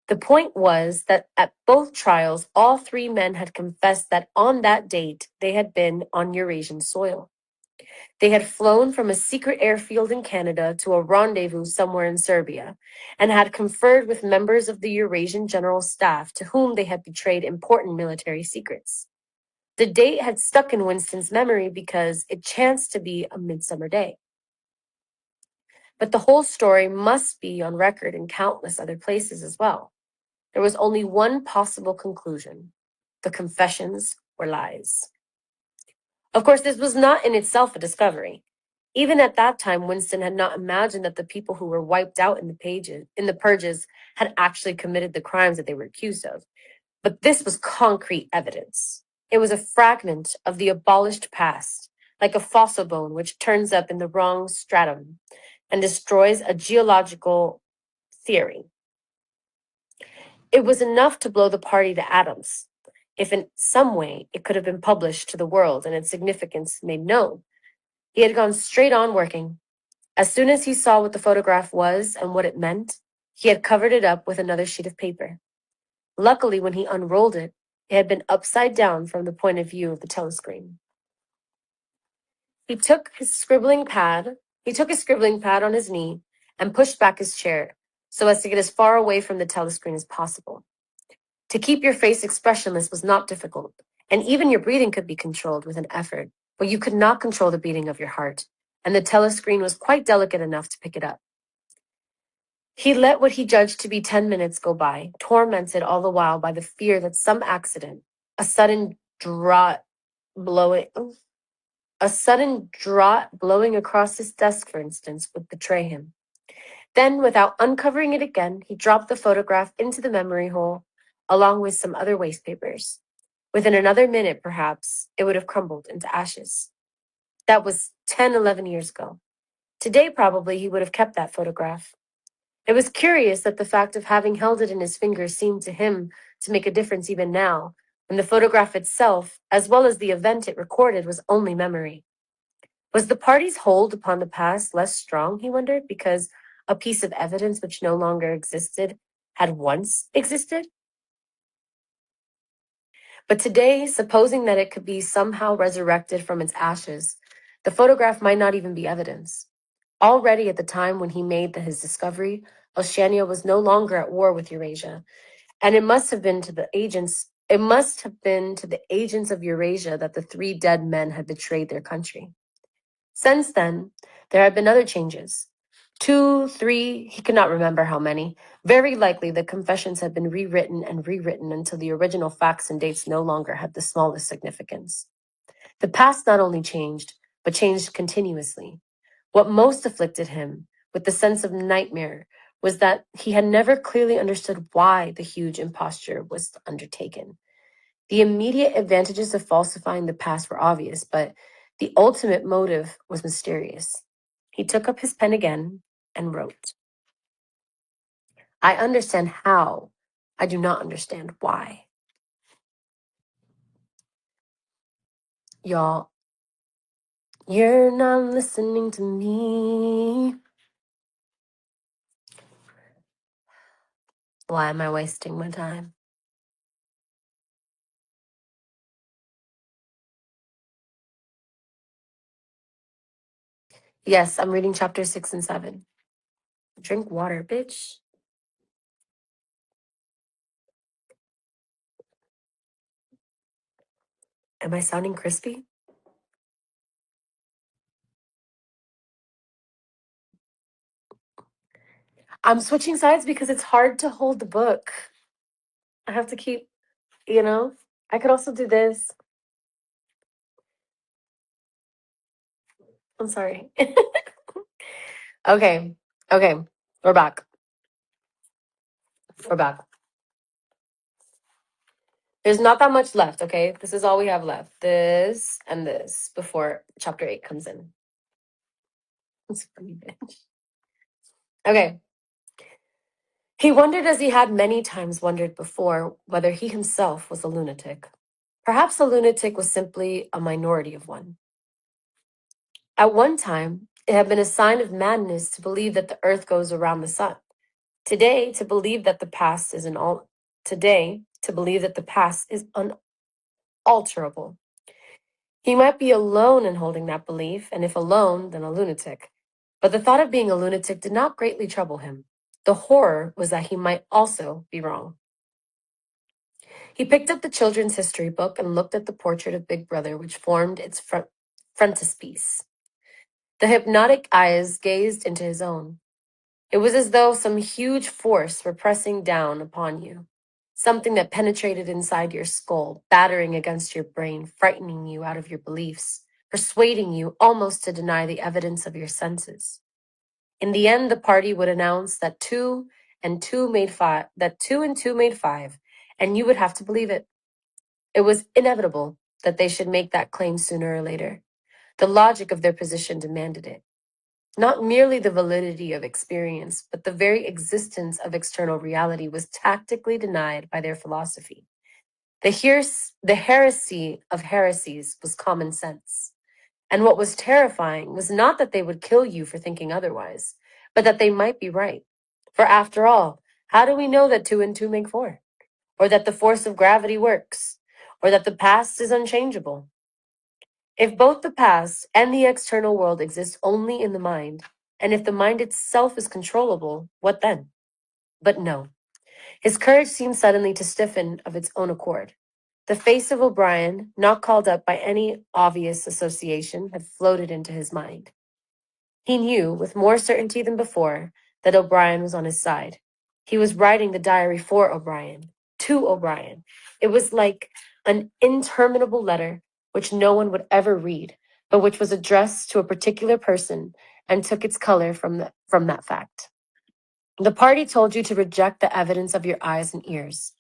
The point was that at both trials, all 3 men had confessed that on that date they had been on Eurasian soil. They had flown from a secret airfield in Canada to a rendezvous somewhere in Serbia, and had conferred with members of the Eurasian General Staff to whom they had betrayed important military secrets. The date had stuck in Winston's memory because it chanced to be a midsummer day. But the whole story must be on record in countless other places as well. There was only one possible conclusion. The confessions were lies. Of course, this was not in itself a discovery. Even at that time, Winston had not imagined that the people who were wiped out in the purges had actually committed the crimes that they were accused of. But this was concrete evidence. It was a fragment of the abolished past, like a fossil bone which turns up in the wrong stratum and destroys a geological theory. It was enough to blow the party to atoms. If in some way it could have been published to the world and its significance made known, he had gone straight on working. As soon as he saw what the photograph was and what it meant, he had covered it up with another sheet of paper. Luckily, when he unrolled it, it had been upside down from the point of view of the telescreen. He took his scribbling pad on his knee and pushed back his chair so as to get as far away from the telescreen as possible. To keep your face expressionless was not difficult, and even your breathing could be controlled with an effort, but you could not control the beating of your heart, and the telescreen was quite delicate enough to pick it up. He let what he judged to be 10 minutes go by, tormented all the while by the fear that some accident, a sudden draught blowing across his desk, for instance, would betray him. Then, without uncovering it again, he dropped the photograph into the memory hole, along with some other waste papers. Within another minute, perhaps, it would have crumbled into ashes. That was 10, 11 years ago. Today, probably, he would have kept that photograph. It was curious that the fact of having held it in his fingers seemed to him to make a difference even now, when the photograph itself, as well as the event it recorded, was only memory. Was the party's hold upon the past less strong, he wondered, because a piece of evidence which no longer existed had once existed? But today, supposing that it could be somehow resurrected from its ashes, The photograph might not even be evidence. Already at the time when he made his discovery, Oceania was no longer at war with Eurasia, and it must have been to the agents of Eurasia that the 3 dead men had betrayed their country. Since then, there had been other changes. 2, 3, he could not remember how many. Very likely the confessions had been rewritten and rewritten until the original facts and dates no longer had the smallest significance. The past not only changed, but changed continuously. What most afflicted him, with the sense of nightmare, was that he had never clearly understood why the huge imposture was undertaken. The immediate advantages of falsifying the past were obvious, but the ultimate motive was mysterious. He took up his pen again and wrote, I understand how. I do not understand why. Y'all, you're not listening to me. Why am I wasting my time? Yes, I'm reading chapter 6 and 7. Drink water, bitch. Am I sounding crispy? I'm switching sides because it's hard to hold the book. I have to keep, I could also do this. I'm sorry. Okay. We're back. There's not that much left, okay? This is all we have left. This and this before chapter 8 comes in. It's funny, bitch. Okay. He wondered, as he had many times wondered before, whether he himself was a lunatic. Perhaps a lunatic was simply a minority of one. At one time, it had been a sign of madness to believe that the earth goes around the sun. Today, to believe that the past is unalterable. He might be alone in holding that belief, and if alone, then a lunatic. But the thought of being a lunatic did not greatly trouble him. The horror was that he might also be wrong. He picked up the children's history book and looked at the portrait of Big Brother, which formed its frontispiece. The hypnotic eyes gazed into his own. It was as though some huge force were pressing down upon you, something that penetrated inside your skull, battering against your brain, frightening you out of your beliefs, persuading you almost to deny the evidence of your senses. In the end, the party would announce that 2 and 2 made 5, and you would have to believe it. It was inevitable that they should make that claim sooner or later. The logic of their position demanded it. Not merely the validity of experience, but the very existence of external reality was tactically denied by their philosophy. The heresy of heresies was common sense. And what was terrifying was not that they would kill you for thinking otherwise, but that they might be right. For after all, how do we know that 2 and 2 make 4? Or that the force of gravity works? Or that the past is unchangeable? If both the past and the external world exist only in the mind, and if the mind itself is controllable, what then? But no. His courage seemed suddenly to stiffen of its own accord. The face of O'Brien, not called up by any obvious association, had floated into his mind. He knew, with more certainty than before, that O'Brien was on his side. He was writing the diary for O'Brien, to O'Brien. It was like an interminable letter which no one would ever read, but which was addressed to a particular person and took its color from that fact. The party told you to reject the evidence of your eyes and ears.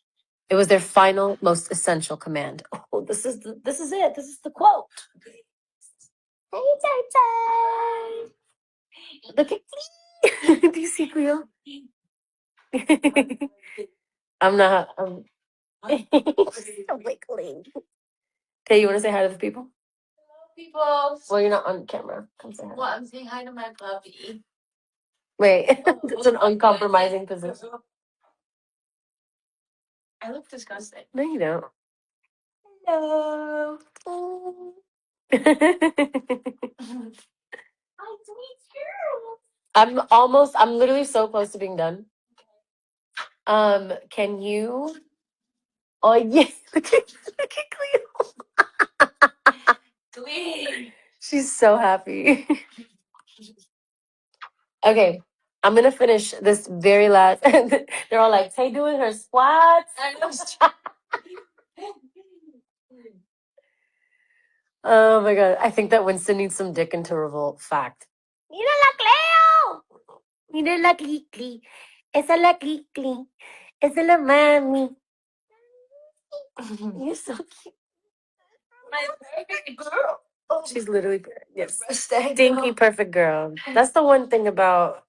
It was their final, most essential command. Oh, this is it. This is the quote. Hey, Tay. Look at me. Do you see Cleo? I'm not. I'm wiggling. Tay, you want to say hi to the people? Hello, people. Well, you're not on camera. Come say hi. Well, I'm saying hi to my puppy. Wait, it's an uncompromising position. I look disgusting. No, you don't. Hello. I'm literally so close to being done. Can you? Oh yeah, look at Cleo. She's so happy. Okay, I'm gonna finish this very last. They're all like, "Tay doing her squats." Oh my god, I think that Winston needs some dick into revolt. Fact. Mira la Cleo. Mira la Cli. Esa la Cli. Esa la mami. You're so cute. My perfect girl. Oh, she's literally yes, stinky perfect girl. That's the one thing about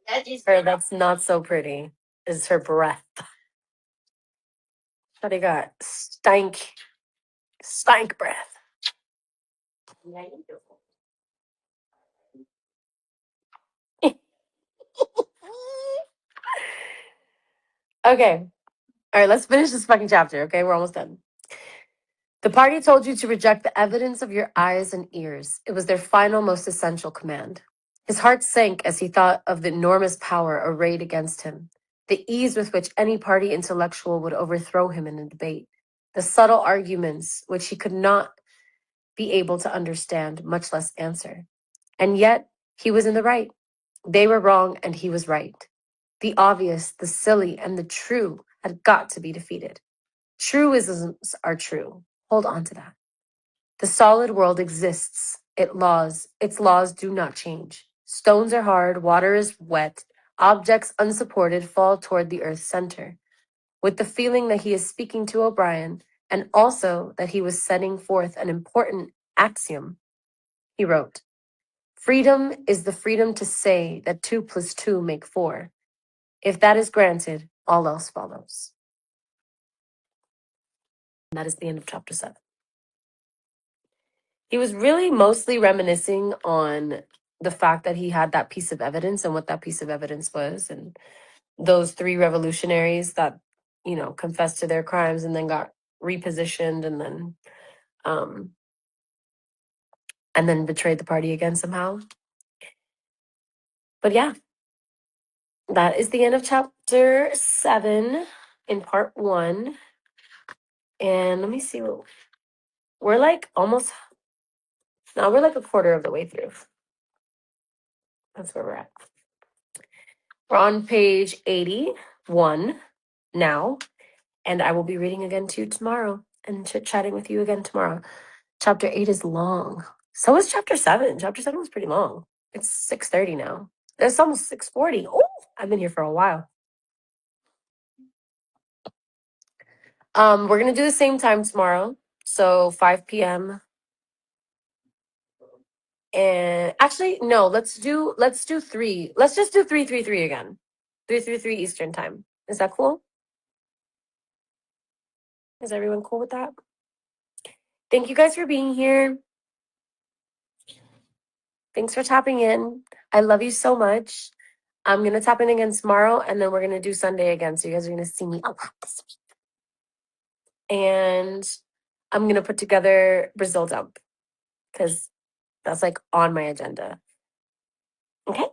her that's not so pretty is her breath. But they got stank breath. Okay. All right, let's finish this fucking chapter, okay? We're almost done. The party told you to reject the evidence of your eyes and ears. It was their final, most essential command. His heart sank as he thought of the enormous power arrayed against him, the ease with which any party intellectual would overthrow him in a debate, the subtle arguments which he could not be able to understand, much less answer. And yet, he was in the right. They were wrong, and he was right. The obvious, the silly, and the true had got to be defeated. Truisms are true. Hold on to that. The solid world exists. Its laws do not change. Stones are hard, water is wet, objects unsupported fall toward the earth's center. With the feeling that he is speaking to O'Brien, and also that he was setting forth an important axiom, he wrote, "Freedom is the freedom to say that 2 plus 2 make 4. If that is granted, all else follows." And that is the end of chapter 7. He was really mostly reminiscing on the fact that he had that piece of evidence and what that piece of evidence was, and those 3 revolutionaries that, confessed to their crimes and then got repositioned um and then betrayed the party again somehow. But yeah, that is the end of chapter 7 in part 1. And let me see what we're like almost now we're like a quarter of the way through. That's where we're at. We're on page 81 now, and I will be reading again to you tomorrow and chit-chatting with you again tomorrow. Chapter 8 is long. So is chapter 7. Chapter 7 was pretty long. It's 6:30 now. It's almost 6:40. Oh, I've been here for a while. We're gonna do the same time tomorrow. So 5 p.m. And actually, no, let's do 3. Let's just do 333 again. 333 Eastern time. Is that cool? Is everyone cool with that? Thank you guys for being here. Thanks for tapping in. I love you so much. I'm going to tap in again tomorrow, and then we're going to do Sunday again. So you guys are going to see me a lot this week. And I'm going to put together Brazil Dump because that's like on my agenda. Okay?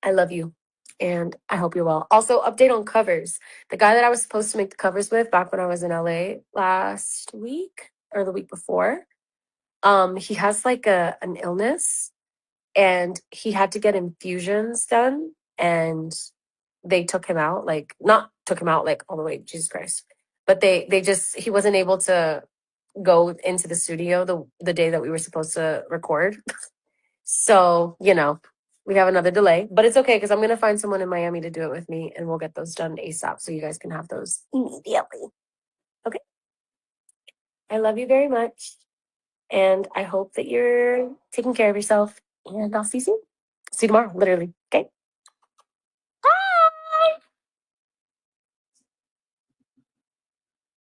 I love you. And I hope you're well. Also, update on covers. The guy that I was supposed to make the covers with back when I was in LA last week or the week before, he has like an illness, and he had to get infusions done, and they took him out, like not took him out like all the way, Jesus Christ. But they just he wasn't able to go into the studio the day that we were supposed to record. So, we have another delay, but it's okay because I'm gonna find someone in Miami to do it with me, and we'll get those done ASAP so you guys can have those immediately. Okay. I love you very much. And I hope that you're taking care of yourself. And I'll see you soon. See you tomorrow, literally. Okay.